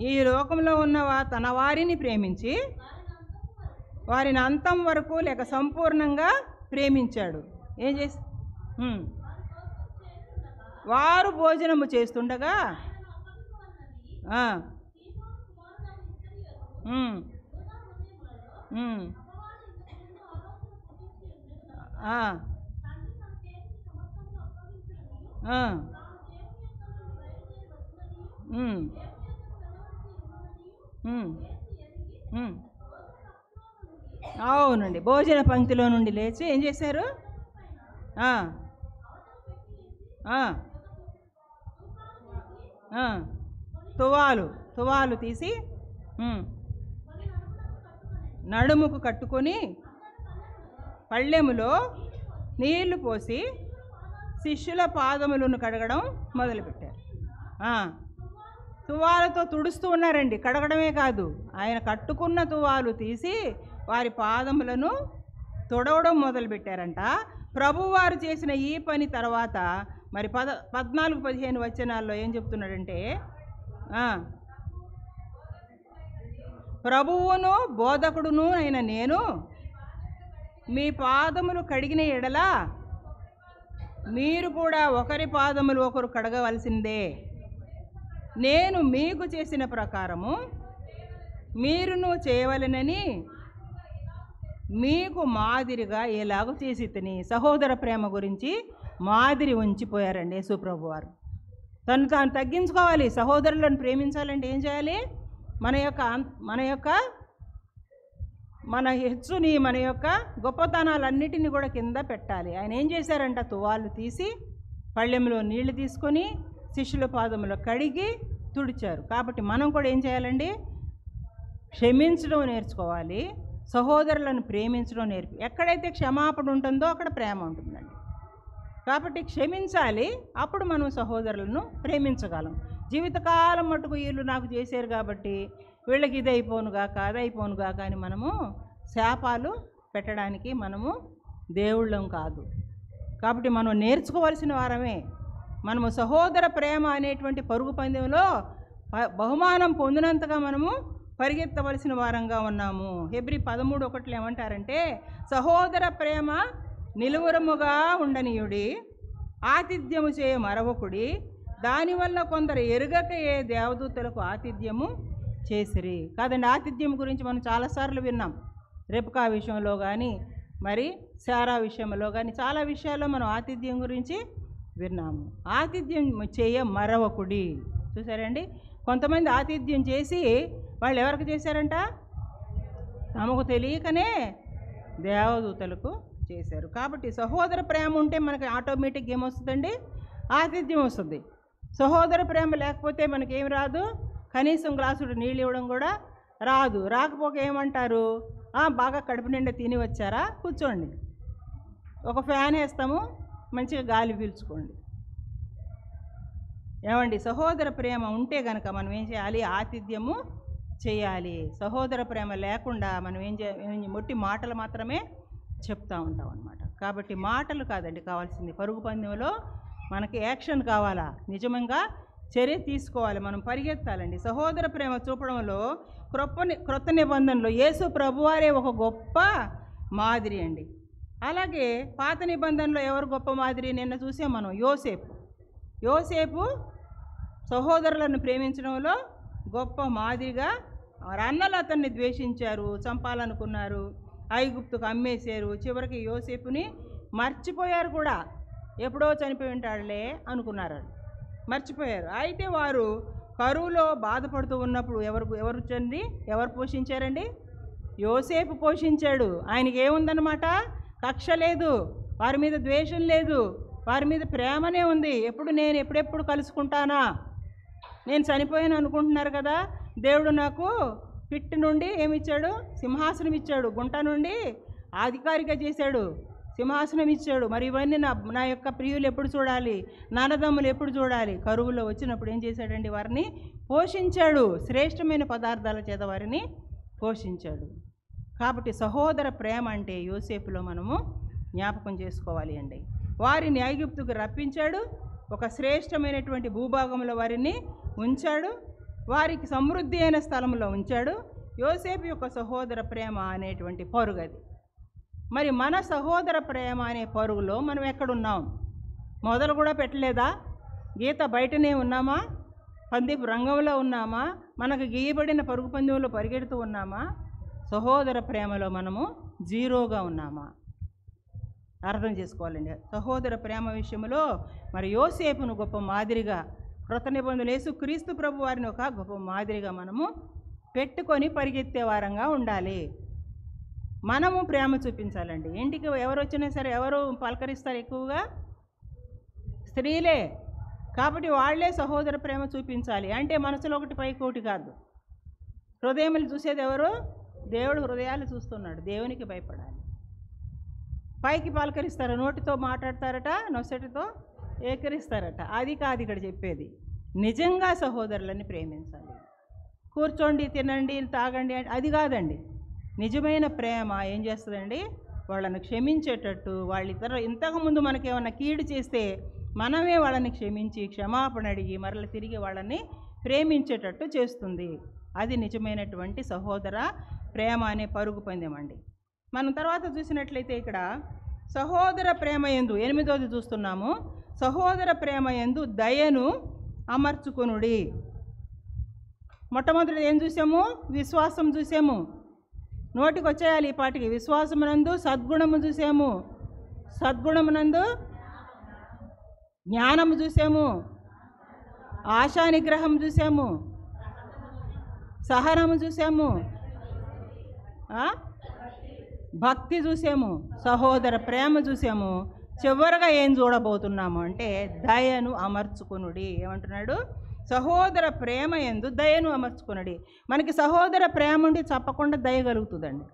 ఈ లోకంలో ఉన్న తన వారిని ప్రేమించి వారిని అంతం వరకు లేక సంపూర్ణంగా ప్రేమించాడు. ఏం చేసి వారు భోజనము చేస్తుండగా అవునండి, భోజన పంక్తిలో నుండి లేచి ఏం చేశారు? తువాలు తీసి నడుముకు కట్టుకొని పళ్ళెములో నీళ్లు పోసి శిష్యుల పాదములను కడగడం మొదలుపెట్టారు. తువాలతో తుడుస్తూ ఉన్నారండి, కడగడమే కాదు, ఆయన కట్టుకున్న తువాలు తీసి వారి పాదములను తుడవడం మొదలుపెట్టారంట. ప్రభువారు చేసిన ఈ పని తర్వాత మరి 14-15 వచనాల్లో ఏం చెప్తున్నాడంటే, ప్రభువును బోధకుడును అయిన నేను మీ పాదములు కడిగిన ఎడల మీరు కూడా ఒకరి పాదములు ఒకరు కడగవలసిందే. నేను మీకు చేసిన ప్రకారము మీరును చేయవలెనని మీకు మాదిరిగా ఎలాగో చేసి తిని. సహోదర ప్రేమ గురించి మాదిరి ఉంచిపోయారండి యేసుప్రభు వారు. తను తాను తగ్గించుకోవాలి. సహోదరులను ప్రేమించాలంటే ఏం చేయాలి? మన హెచ్చుని, మన యొక్క గొప్పతనాలన్నిటిని కూడా కింద పెట్టాలి. ఆయన ఏం చేశారంట? తువాలు తీసి పళ్ళెంలో నీళ్లు తీసుకొని శిష్యుల పాదములో కడిగి తుడిచారు. కాబట్టి మనం కూడా ఏం చేయాలండి? క్షమించడం నేర్చుకోవాలి, సహోదరులను ప్రేమించడం ఎక్కడైతే క్షమాపణ ఉంటుందో అక్కడ ప్రేమ ఉంటుందండి. కాబట్టి క్షమించాలి, అప్పుడు మనం సహోదరులను ప్రేమించగలం. జీవితకాలం మటుకు వీళ్ళు నాకు చేశారు కాబట్టి వీళ్ళకి ఇది అయిపోనుగాక అది అయిపోనుగాక అని మనము శాపాలు పెట్టడానికి మనము దేవుళ్ళం కాదు. కాబట్టి మనం నేర్చుకోవాల్సిన వారమే. మనము సహోదర ప్రేమ అనేటువంటి పరుగు పందెంలో బహుమానం పొందినంతగా మనము పరిగెత్తవలసిన వారంగా ఉన్నాము. హెబ్రీ 13:1 ఏమంటారంటే, సహోదర ప్రేమ నిలువరముగా ఉండనీయుడి, ఆతిథ్యము చేయ మరవకుడి, దానివల్ల కొందరు ఎరుగక ఏ దేవదూతలకు ఆతిథ్యము చేసిరి. కాదండి, ఆతిథ్యం గురించి మనం చాలాసార్లు విన్నాం. రెబ్కా విషయంలో కానీ మరి శారా విషయంలో కానీ చాలా విషయాల్లో మనం ఆతిథ్యం గురించి విన్నాము. ఆతిథ్యం చేయ మరవకుడి. చూసారండి, కొంతమంది ఆతిథ్యం చేసి వాళ్ళు ఎవరికి చేశారంట? తమకు తెలియకనే దేవదూతలకు చేశారు. కాబట్టి సహోదర ప్రేమ ఉంటే మనకి ఆటోమేటిక్గా ఏమొస్తుందండి? ఆతిథ్యం వస్తుంది. సహోదర ప్రేమ లేకపోతే మనకేం రాదు, కనీసం గ్లాసుడు నీళ్ళు ఇవ్వడం కూడా రాదు. రాకపోతే ఏమంటారు? బాగా కడుపు నిండా తిని వచ్చారా, కూర్చోండి, ఒక ఫ్యాన్ వేస్తాము, మంచిగా గాలి పీల్చుకోండి. ఏమండి, సహోదర ప్రేమ ఉంటే కనుక మనం ఏం చేయాలి? ఆతిథ్యము చేయాలి. సహోదర ప్రేమ లేకుండా మనం మొట్టి మాటలు మాత్రమే చెప్తూ ఉంటాం అన్నమాట. కాబట్టి మాటలు కాదండి కావాల్సింది, పరుగు పందెంలో మనకి యాక్షన్ కావాలా, నిజంగా చర్య తీసుకోవాలి, మనం పరిగెత్తాలండి. సహోదర ప్రేమ చూపడంలో క్రొత్త నిబంధనలో యేసు ప్రభువారే ఒక గొప్ప మాదిరి అండి. అలాగే పాత నిబంధనలో ఎవరు గొప్ప మాదిరి? నిన్న చూసాం మనం, యోసేపు సహోదరులను ప్రేమించడంలో గొప్ప మాదిరిగా. అన్నలు అతన్ని ద్వేషించారు, చంపాలనుకున్నారు, ఐగుప్తుకు అమ్మేశారు, చివరికి యోసేపుని మర్చిపోయారు కూడా. ఎప్పుడో చనిపోయి ఉంటాడులే అనుకున్నారు, మర్చిపోయారు. అయితే వారు కరువులో బాధపడుతూ ఉన్నప్పుడు ఎవరు పోషించారండి? యోసేపు పోషించాడు. ఆయనకి ఏముందన్నమాట? కక్ష లేదు, వారి మీద ద్వేషం లేదు, వారి మీద ప్రేమనే ఉంది. నేను ఎప్పుడెప్పుడు కలుసుకుంటానా, నేను చనిపోయాను అనుకుంటున్నారు కదా, దేవుడు నాకు పిట్టి నుండి ఏమిచ్చాడు? సింహాసనం ఇచ్చాడు. గుంట నుండి అధికారిగా చేశాడు, సింహాసనం ఇచ్చాడు. మరి ఇవన్నీ నా యొక్క ప్రియులు ఎప్పుడు చూడాలి, నాన్నదమ్ములు ఎప్పుడు చూడాలి? కరువులో వచ్చినప్పుడు ఏం చేశాడండి? వారిని పోషించాడు, శ్రేష్టమైన పదార్థాల చేత వారిని పోషించాడు. కాబట్టి సహోదర ప్రేమ అంటే యోసేపులో మనము జ్ఞాపకం చేసుకోవాలి అండి. వారిని ఐగుప్తుకు రప్పించాడు, ఒక శ్రేష్టమైనటువంటి భూభాగంలో వారిని ఉంచాడు, వారికి సమృద్ధి అయిన స్థలంలో ఉంచాడు. యోసేపు యొక్క సహోదర ప్రేమ అనేటువంటి పరుగు అది. మరి మన సహోదర ప్రేమ అనే పరుగులో మనం ఎక్కడున్నాం? మొదలు కూడా పెట్టలేదా? గీత బయటనే ఉన్నామా? పందెపు రంగంలో ఉన్నామా? మనకు గీయబడిన పరుగు పందెంలో పరిగెడుతూ ఉన్నామా? సహోదర ప్రేమలో మనము జీరోగా ఉన్నామా? అర్థం చేసుకోవాలండి. సహోదర ప్రేమ విషయంలో మరి యోసేపును గొప్ప మాదిరిగా, క్రొత్త నిబంధనలు యేసుక్రీస్తు ప్రభు వారిని ఒక గొప్ప మాదిరిగా మనము పెట్టుకొని పరిగెత్తే వారంగా ఉండాలి. మనము ప్రేమ చూపించాలండి. ఇంటికి ఎవరు వచ్చినా సరే ఎవరు పలకరిస్తారు? ఎక్కువగా స్త్రీలే. కాబట్టి వాళ్లే సహోదర ప్రేమ చూపించాలి. అంటే మనసులో ఒకటి పైకి ఒకటి కాదు. హృదయములు చూసేది ఎవరు? దేవుడు హృదయాలు చూస్తున్నాడు. దేవునికి భయపడాలి. పైకి పలకరిస్తారు, నోటితో మాట్లాడతారట, నొసటితో ఏకరిస్తారట. అది కాదు ఇక్కడ చెప్పేది. నిజంగా సహోదరులని ప్రేమించాలి. కూర్చోండి, తినండి, తాగండి అది కాదండి. నిజమైన ప్రేమ ఏం చేస్తుందండి? వాళ్ళని క్షమించేటట్టు, ఇంతకుముందు మనకేమన్నా కీడు చేస్తే మనమే వాళ్ళని క్షమించి క్షమాపణ అడిగి మరలా తిరిగి వాళ్ళని ప్రేమించేటట్టు చేస్తుంది. అది నిజమైనటువంటి సహోదర ప్రేమ అనే పరుగు పందెం అండి. మనం తర్వాత చూసినట్లయితే ఇక్కడ సహోదర ప్రేమ యందు 8వ చూస్తున్నాము. సహోదర ప్రేమ యందు దయను అమర్చుకొనుడి. మొట్టమొదటి ఏం చూసాము? విశ్వాసం చూసాము. నోటికి వచ్చేయాలి ఈ పాటికి. విశ్వాసమునందు సద్గుణము చూసాము, సద్గుణమునందు జ్ఞానము చూసాము, ఆశా నిగ్రహం చూసాము, సహనము చూసాము, భక్తి చూసాము, సహోదర ప్రేమ చూసాము. చివరగా ఏం చూడబోతున్నాము అంటే దయను అమర్చుకొనుడి. ఏమంటున్నాడు? సహోదర ప్రేమ యందు దయను అమర్చుకొనుడి. మనకి సహోదర ప్రేమ ఉండి తప్పకుండా దయ కలుగుతుందండి.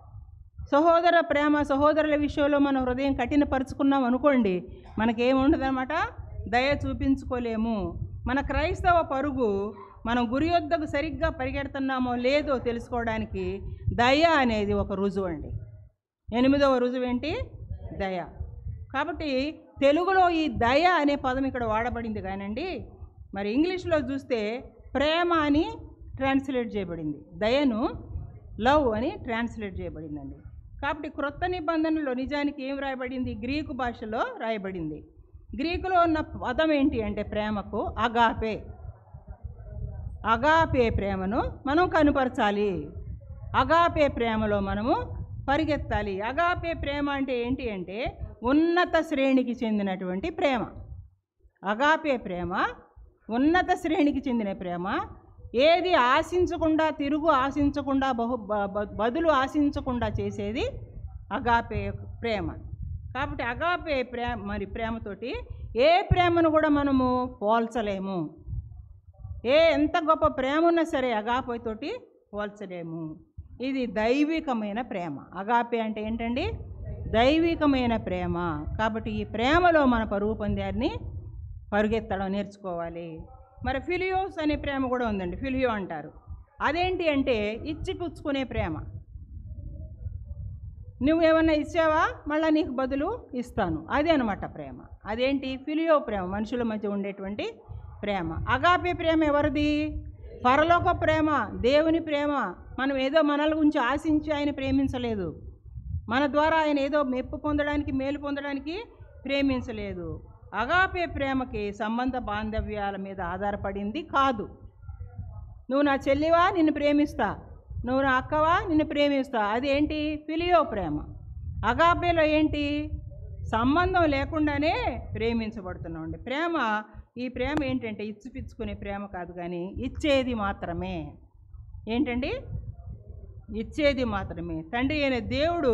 సహోదర ప్రేమ, సహోదరుల విషయంలో మన హృదయం కఠినపరుచుకున్నాం అనుకోండి, మనకేముండదన్నమాట? దయ చూపించుకోలేము. మన క్రైస్తవ పరుగు మనం గురి వద్దకు సరిగ్గా పరిగెడుతున్నామో లేదో తెలుసుకోవడానికి దయ అనేది ఒక రుజువు అండి. 8వ రుజువు ఏంటి? దయ. కాబట్టి తెలుగులో ఈ దయ అనే పదం ఇక్కడ వాడబడింది కానండి, మరి ఇంగ్లీష్లో చూస్తే ప్రేమ అని ట్రాన్స్లేట్ చేయబడింది, దయను లవ్ అని ట్రాన్స్లేట్ చేయబడిందండి. కాబట్టి క్రొత్త నిబంధనలో నిజానికి ఏం రాయబడింది? గ్రీకు భాషలో రాయబడింది. గ్రీకులో ఉన్న పదం ఏంటి అంటే ప్రేమకు అగాపే. అగాపే ప్రేమను మనం కనుపరచాలి. అగాపే ప్రేమలో మనము పరిగెత్తాలి. అగాపే ప్రేమ అంటే ఏంటి అంటే ఉన్నత శ్రేణికి చెందినటువంటి ప్రేమ. అగాపే ప్రేమ ఉన్నత శ్రేణికి చెందిన ప్రేమ. ఏది ఆశించకుండా, తిరుగు ఆశించకుండా, బదులు ఆశించకుండా చేసేది అగాపే ప్రేమ. కాబట్టి అగాపే ప్రేమతోటి ఏ ప్రేమను కూడా మనము పోల్చలేము. ఎంత గొప్ప ప్రేమ ఉన్నా సరే అగాపేతోటి పోల్చలేము. ఇది దైవికమైన ప్రేమ. అగాపే అంటే ఏంటండి? దైవికమైన ప్రేమ. కాబట్టి ఈ ప్రేమలో మన పరుగు పందాన్ని పరిగెత్తడం నేర్చుకోవాలి. మరి ఫిలియోస్ అనే ప్రేమ కూడా ఉందండి. ఫిలియో అంటారు. అదేంటి అంటే ఇచ్చిపుచ్చుకునే ప్రేమ. నువ్వేమన్నా ఇచ్చావా, మళ్ళీ నీకు బదులు ఇస్తాను, అదే అనమాట ప్రేమ. అదేంటి? ఫిలియో ప్రేమ, మనుషుల మధ్య ఉండేటువంటి ప్రేమ. అగాపే ప్రేమ ఎవరిది? పరలోక ప్రేమ, దేవుని ప్రేమ. మనం ఏదో మనల గురించి ఆశించి ఆయన ప్రేమించలేదు, మన ద్వారా ఆయన ఏదో మెప్పు పొందడానికి, మేలు పొందడానికి ప్రేమించలేదు. అగాపే ప్రేమకి సంబంధ బాంధవ్యాల మీద ఆధారపడింది కాదు. నువ్వు నా చెల్లివా, నిన్ను ప్రేమిస్తా, నువ్వు నా అక్కవా, నిన్ను ప్రేమిస్తా, అదేంటి? ఫిలియో ప్రేమ. అగాపేలో ఏంటి? సంబంధం లేకుండానే ప్రేమించబడుతున్నాం అండి. ప్రేమ, ఈ ప్రేమ ఏంటంటే ఇచ్చిపుచ్చుకునే ప్రేమ కాదు, కానీ ఇచ్చేది మాత్రమే. ఏంటండి? ఇచ్చేది మాత్రమే. తండ్రి అయిన దేవుడు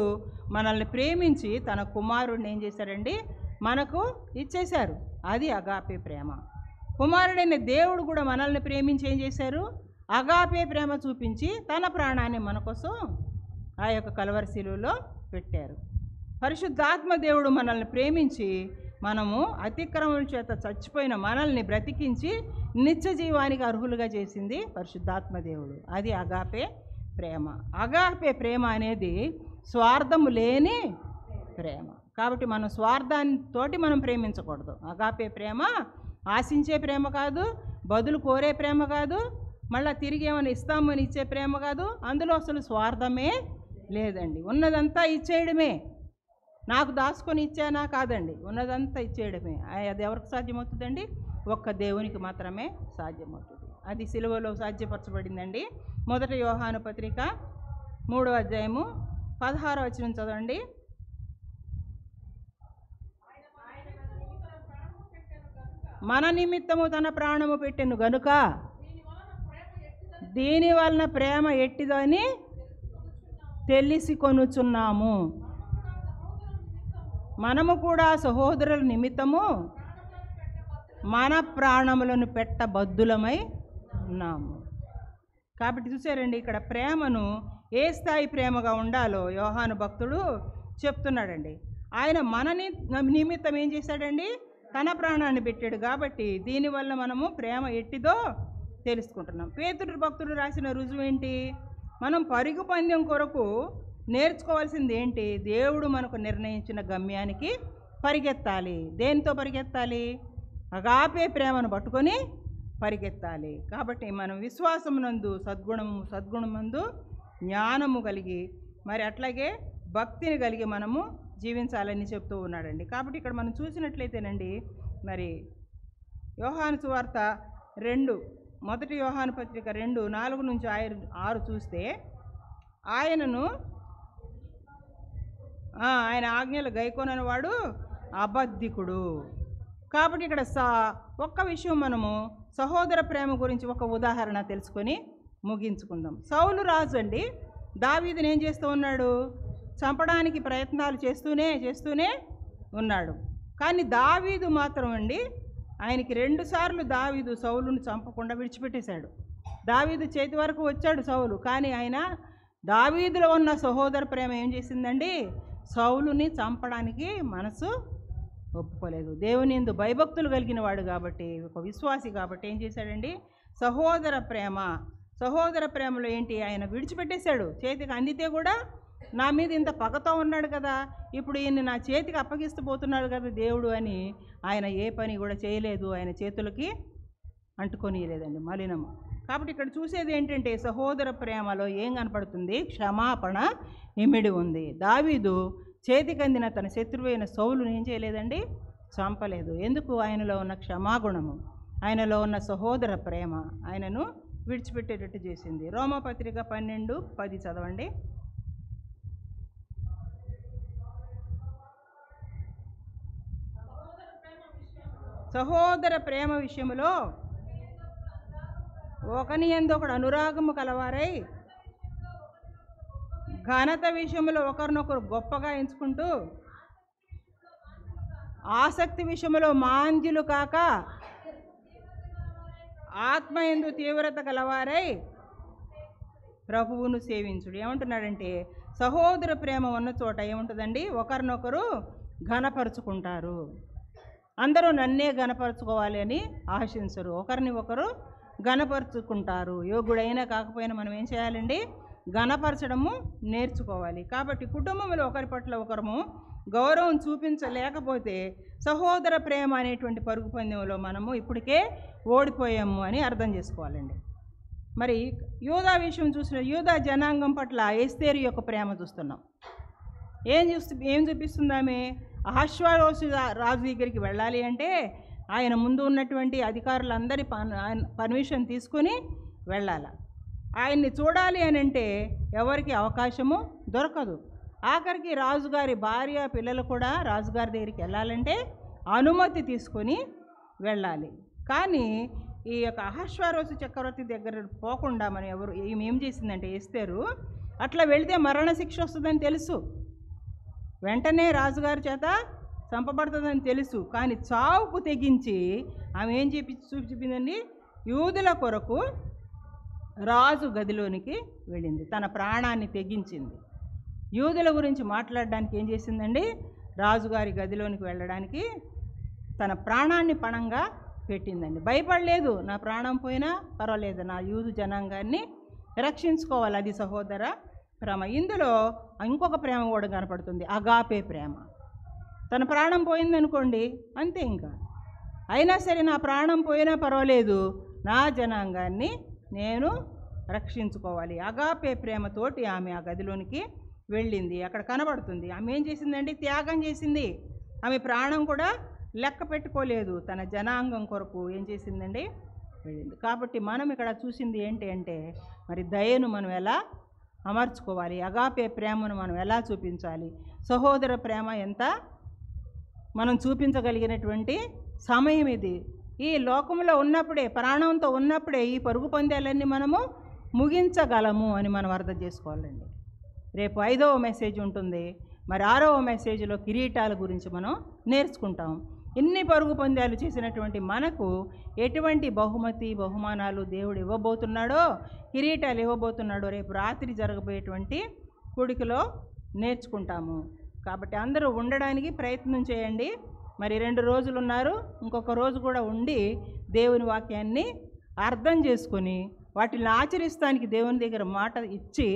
మనల్ని ప్రేమించి తన కుమారుడిని ఏం చేశారండి? మనకు ఇచ్చేశారు. అది అగాపే ప్రేమ. కుమారుడైన దేవుడు కూడా మనల్ని ప్రేమించి ఏం చేశారు? అగాపే ప్రేమ చూపించి తన ప్రాణాన్ని మన కోసం ఆ యొక్క కల్వరి శిలువలో పెట్టారు. పరిశుద్ధాత్మ దేవుడు మనల్ని ప్రేమించి మనము అతిక్రమం చేత చచ్చిపోయిన మనల్ని బ్రతికించి నిత్య జీవానికి అర్హులుగా చేసింది పరిశుద్ధాత్మ దేవుడు. అది అగాపే ప్రేమ. అగాపే ప్రేమ అనేది స్వార్థము లేని ప్రేమ. కాబట్టి మనం స్వార్థానితోటి మనం ప్రేమించకూడదు. అగాపే ప్రేమ ఆశించే ప్రేమ కాదు, బదులు కోరే ప్రేమ కాదు, మళ్ళీ తిరిగి ఏమైనా ఇస్తామని ఇచ్చే ప్రేమ కాదు. అందులో అసలు స్వార్థమే లేదండి. ఉన్నదంతా ఇచ్చేయడమే. నాకు దాచుకొని ఇచ్చానా? కాదండి, ఉన్నదంతా ఇచ్చేయడమే. అది ఎవరికి సాధ్యమవుతుందండి? ఒక్క దేవునికి మాత్రమే సాధ్యమవుతుంది. అది సిలువలో సాధ్యపరచబడిందండి. 1 యోహాను పత్రిక 3వ అధ్యాయము 16వ వచనం చదవండి. మన నిమిత్తము తన ప్రాణము పెట్టెను గనుక దీని వలన ప్రేమ ఎట్టిదని తెలిసి కొనుచున్నాము. మనము కూడా సహోదరుల నిమిత్తము మన ప్రాణములను పెట్టబద్దులమై ఉన్నాము. కాబట్టి చూసారండి, ఇక్కడ ప్రేమను ఏ స్థాయి ప్రేమగా ఉండాలో యోహాను భక్తుడు చెప్తున్నాడండి. ఆయన మన నిమిత్తం ఏం చేశాడండి? తన ప్రాణాన్ని పెట్టాడు. కాబట్టి దీనివల్ల మనము ప్రేమ ఎట్టిదో తెలుసుకుంటున్నాం. పేతురు భక్తుడు రాసిన రుజువు ఏంటి? మనం పరుగు పందెం కొరకు నేర్చుకోవాల్సింది ఏంటి? దేవుడు మనకు నిర్ణయించిన గమ్యానికి పరిగెత్తాలి. దేనితో పరిగెత్తాలి? అగాపే ప్రేమను పట్టుకొని పరిగెత్తాలి. కాబట్టి మనం విశ్వాసమునందు సద్గుణమందు జ్ఞానము కలిగి, మరి అట్లాగే భక్తిని కలిగి మనము జీవించాలని చెప్తూ ఉన్నాడండి. కాబట్టి ఇక్కడ మనం చూసినట్లయితేనండి, మరి యోహాను సువార్త 2, 1 యోహాను పత్రిక 2, 4 నుంచి 6 చూస్తే ఆయన ఆజ్ఞలు గైకొనని వాడు అబద్ధికుడు. కాబట్టి ఇక్కడ ఒక్క విషయం మనము సహోదర ప్రేమ గురించి ఒక ఉదాహరణ తెలుసుకొని ముగించుకుందాం. సౌలు రాజు అండి దావీదుని ఏం చేస్తూ ఉన్నాడు? చంపడానికి ప్రయత్నాలు చేస్తూనే ఉన్నాడు. కానీ దావీదు మాత్రం అండి, ఆయనకి 2 సార్లు దావీదు సౌలుని చంపకుండా విడిచిపెట్టేశాడు. దావీదు చేతి వరకు వచ్చాడు సౌలు, కానీ ఆయన దావీదులో ఉన్న సహోదర ప్రేమ ఏం చేసిందండి? సౌలుని చంపడానికి మనసు ఒప్పుకోలేదు. దేవుని యందు భయభక్తులు కలిగిన వాడు కాబట్టి, ఒక విశ్వాసి కాబట్టి ఏం చేశాడండి? సహోదర ప్రేమలో ఏంటి? ఆయన విడిచిపెట్టేశాడు. చేతికి అందితే కూడా నా మీద ఇంత పగతో ఉన్నాడు కదా, ఇప్పుడు ఈయన నా చేతికి అప్పగిస్తూ పోతున్నాడు కదా దేవుడు అని ఆయన ఏ పని కూడా చేయలేదు. ఆయన చేతులకి అంటుకొనియలేదండి మలినము. కాబట్టి ఇక్కడ చూసేది ఏంటంటే, సహోదర ప్రేమలో ఏం కనపడుతుంది? క్షమాపణ ఇమిడి ఉంది. దావీదు చేతికి అందిన తన శత్రువైన సౌలుని ఏం చేయలేదండి? చంపలేదు. ఎందుకు? ఆయనలో ఉన్న క్షమాగుణము, ఆయనలో ఉన్న సహోదర ప్రేమ ఆయనను విడిచిపెట్టేటట్టు చేసింది. రోమాపత్రిక 12:10 చదవండి. సహోదర ప్రేమ విషయంలో ఒకని యందు ఒకడు అనురాగము కలవారై ఘనత విషయంలో ఒకరినొకరు గొప్పగా ఎంచుకుంటూ, ఆసక్తి విషయంలో మాంద్యులు కాక ఆత్మ యందు తీవ్రత గలవారై ప్రభువును సేవించుడు. ఏమంటున్నాడంటే, సహోదర ప్రేమ ఉన్న చోట ఏముంటుందండి? ఒకరినొకరు ఘనపరుచుకుంటారు. అందరూ నన్నే ఘనపరుచుకోవాలి అని ఆశించరు, ఒకరిని ఒకరు ఘనపరుచుకుంటారు. యోగుడైనా కాకపోయినా మనం ఏం చేయాలండి? ఘనపరచడము నేర్చుకోవాలి. కాబట్టి కుటుంబంలో ఒకరి పట్ల ఒకరము గౌరవం చూపించలేకపోతే సహోదర ప్రేమ అనేటువంటి పరుగు పందెంలో మనము ఇప్పటికే ఓడిపోయాము అని అర్థం చేసుకోవాలండి. మరి యూదా విషయం చూసిన యూదా జనాంగం పట్ల ఎస్తేరు యొక్క ప్రేమ చూస్తున్నాం. ఏం చూపిస్తుంది ఆమె? అహష్వేరోషు రాజు దగ్గరికి వెళ్ళాలి అంటే ఆయన ముందు ఉన్నటువంటి అధికారులందరి పర్మిషన్ తీసుకొని వెళ్ళాలి. ఆయన్ని చూడాలి అని అంటే ఎవరికి అవకాశము దొరకదు. ఆఖరికి రాజుగారి భార్య పిల్లలు కూడా రాజుగారి దగ్గరికి వెళ్ళాలంటే అనుమతి తీసుకొని వెళ్ళాలి. కానీ ఈ యొక్క అహష్వేరోషు చక్రవర్తి దగ్గర పోకుండా మనం ఈమె ఏం చేసిందంటే ఎస్తేరు అట్లా వెళితే మరణశిక్ష వస్తుందని తెలుసు, వెంటనే రాజుగారి చేత చంపబడుతుందని తెలుసు. కానీ చావుకు తెగించి ఆమె ఏం చూపిందండి? యూదుల కొరకు రాజు గదిలోనికి వెళ్ళింది, తన ప్రాణాన్ని తెగించింది. యూదుల గురించి మాట్లాడడానికి ఏం చేసిందండి? రాజుగారి గదిలోనికి వెళ్ళడానికి తన ప్రాణాన్ని పణంగా పెట్టిందండి. భయపడలేదు, నా ప్రాణం పోయినా పర్వాలేదు, నా యూదు జనాంగాన్ని రక్షించుకోవాలి. అది సహోదర ప్రేమ. ఇందులో ఇంకొక ప్రేమ కూడా కనపడుతుంది, అగాపే ప్రేమ. తన ప్రాణం పోయిందనుకోండి, అంతే, ఇంకా అయినా సరే నా ప్రాణం పోయినా పర్వాలేదు, నా జనాంగాన్ని నేను రక్షించుకోవాలి. అగాపే ప్రేమతోటి ఆమె ఆ గదిలోనికి వెళ్ళింది. అక్కడ కనబడుతుంది ఆమె ఏం చేసిందండి? త్యాగం చేసింది. ఆమె ప్రాణం కూడా లెక్క పెట్టుకోలేదు, తన జనాంగం కొరకు ఏం చేసిందండి? వెళ్ళింది. కాబట్టి మనం ఇక్కడ చూసింది ఏంటి అంటే, మరి దయను మనం ఎలా అమర్చుకోవాలి, అగాపే ప్రేమను మనం ఎలా చూపించాలి, సహోదర ప్రేమ ఎంత మనం చూపించగలిగినటువంటి సమయం ఇది. ఈ లోకంలో ఉన్నప్పుడే, ప్రాణంతో ఉన్నప్పుడే ఈ పరుగు పందాలన్నీ మనము ముగించగలము అని మనం అర్థం చేసుకోవాలండి. రేపు 5వ మెసేజ్ ఉంటుంది. మరి 6వ మెసేజ్లో కిరీటాల గురించి మనం నేర్చుకుంటాం. ఇన్ని పరుగు పందాలు చేసినటువంటి మనకు ఎటువంటి బహుమానాలు దేవుడు ఇవ్వబోతున్నాడో, కిరీటాలు ఇవ్వబోతున్నాడో రేపు రాత్రి జరగబోయేటువంటి కూడికలో నేర్చుకుంటాము. కాబట్టి అందరూ ఉండడానికి ప్రయత్నం చేయండి. మరి 2 రోజులు ఉన్నారు, ఇంకొక రోజు కూడా ఉండి దేవుని వాక్యాన్ని అర్థం చేసుకొని వాటిని ఆచరిస్తానికి దేవుని దగ్గర మాట ఇచ్చి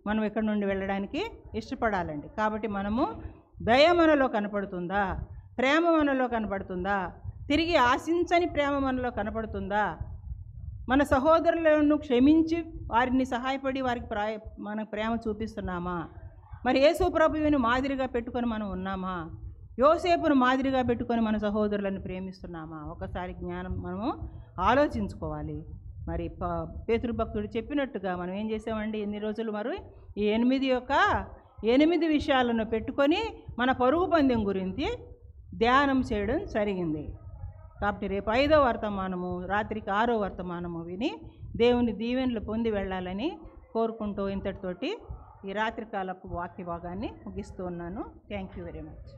మనం ఇక్కడ నుండి వెళ్ళడానికి ఇష్టపడాలండి. కాబట్టి మనము దయ మనలో కనపడుతుందా, ప్రేమ మనలో కనపడుతుందా, తిరిగి ఆశించని ప్రేమ మనలో కనపడుతుందా, మన సహోదరులను క్షమించి వారిని సహాయపడి వారికి మన ప్రేమ చూపిస్తున్నామా, మరి యేసు ప్రభువుని మాదిరిగా పెట్టుకొని మనం ఉన్నామా, యోసేపును మాదిరిగా పెట్టుకొని మన సహోదరులను ప్రేమిస్తున్నామా? ఒకసారి మనము ఆలోచించుకోవాలి. మరి పేతురు భక్తుడు చెప్పినట్టుగా మనం ఏం చేసామండి? ఎన్ని రోజులు మరి ఈ 8 విషయాలను పెట్టుకొని మన పరుగు పందెం గురించి ధ్యానం చేయడం జరిగింది. కాబట్టి రేపు 5వ వర్తమానము, రాత్రికి 6వ వర్తమానము విని దేవుని దీవెనలు పొంది వెళ్ళాలని కోరుకుంటూ ఇంతటితోటి ఈ రాత్రికాలపు వాక్య భాగాన్ని ముగిస్తూ ఉన్నాను. Thank you very much.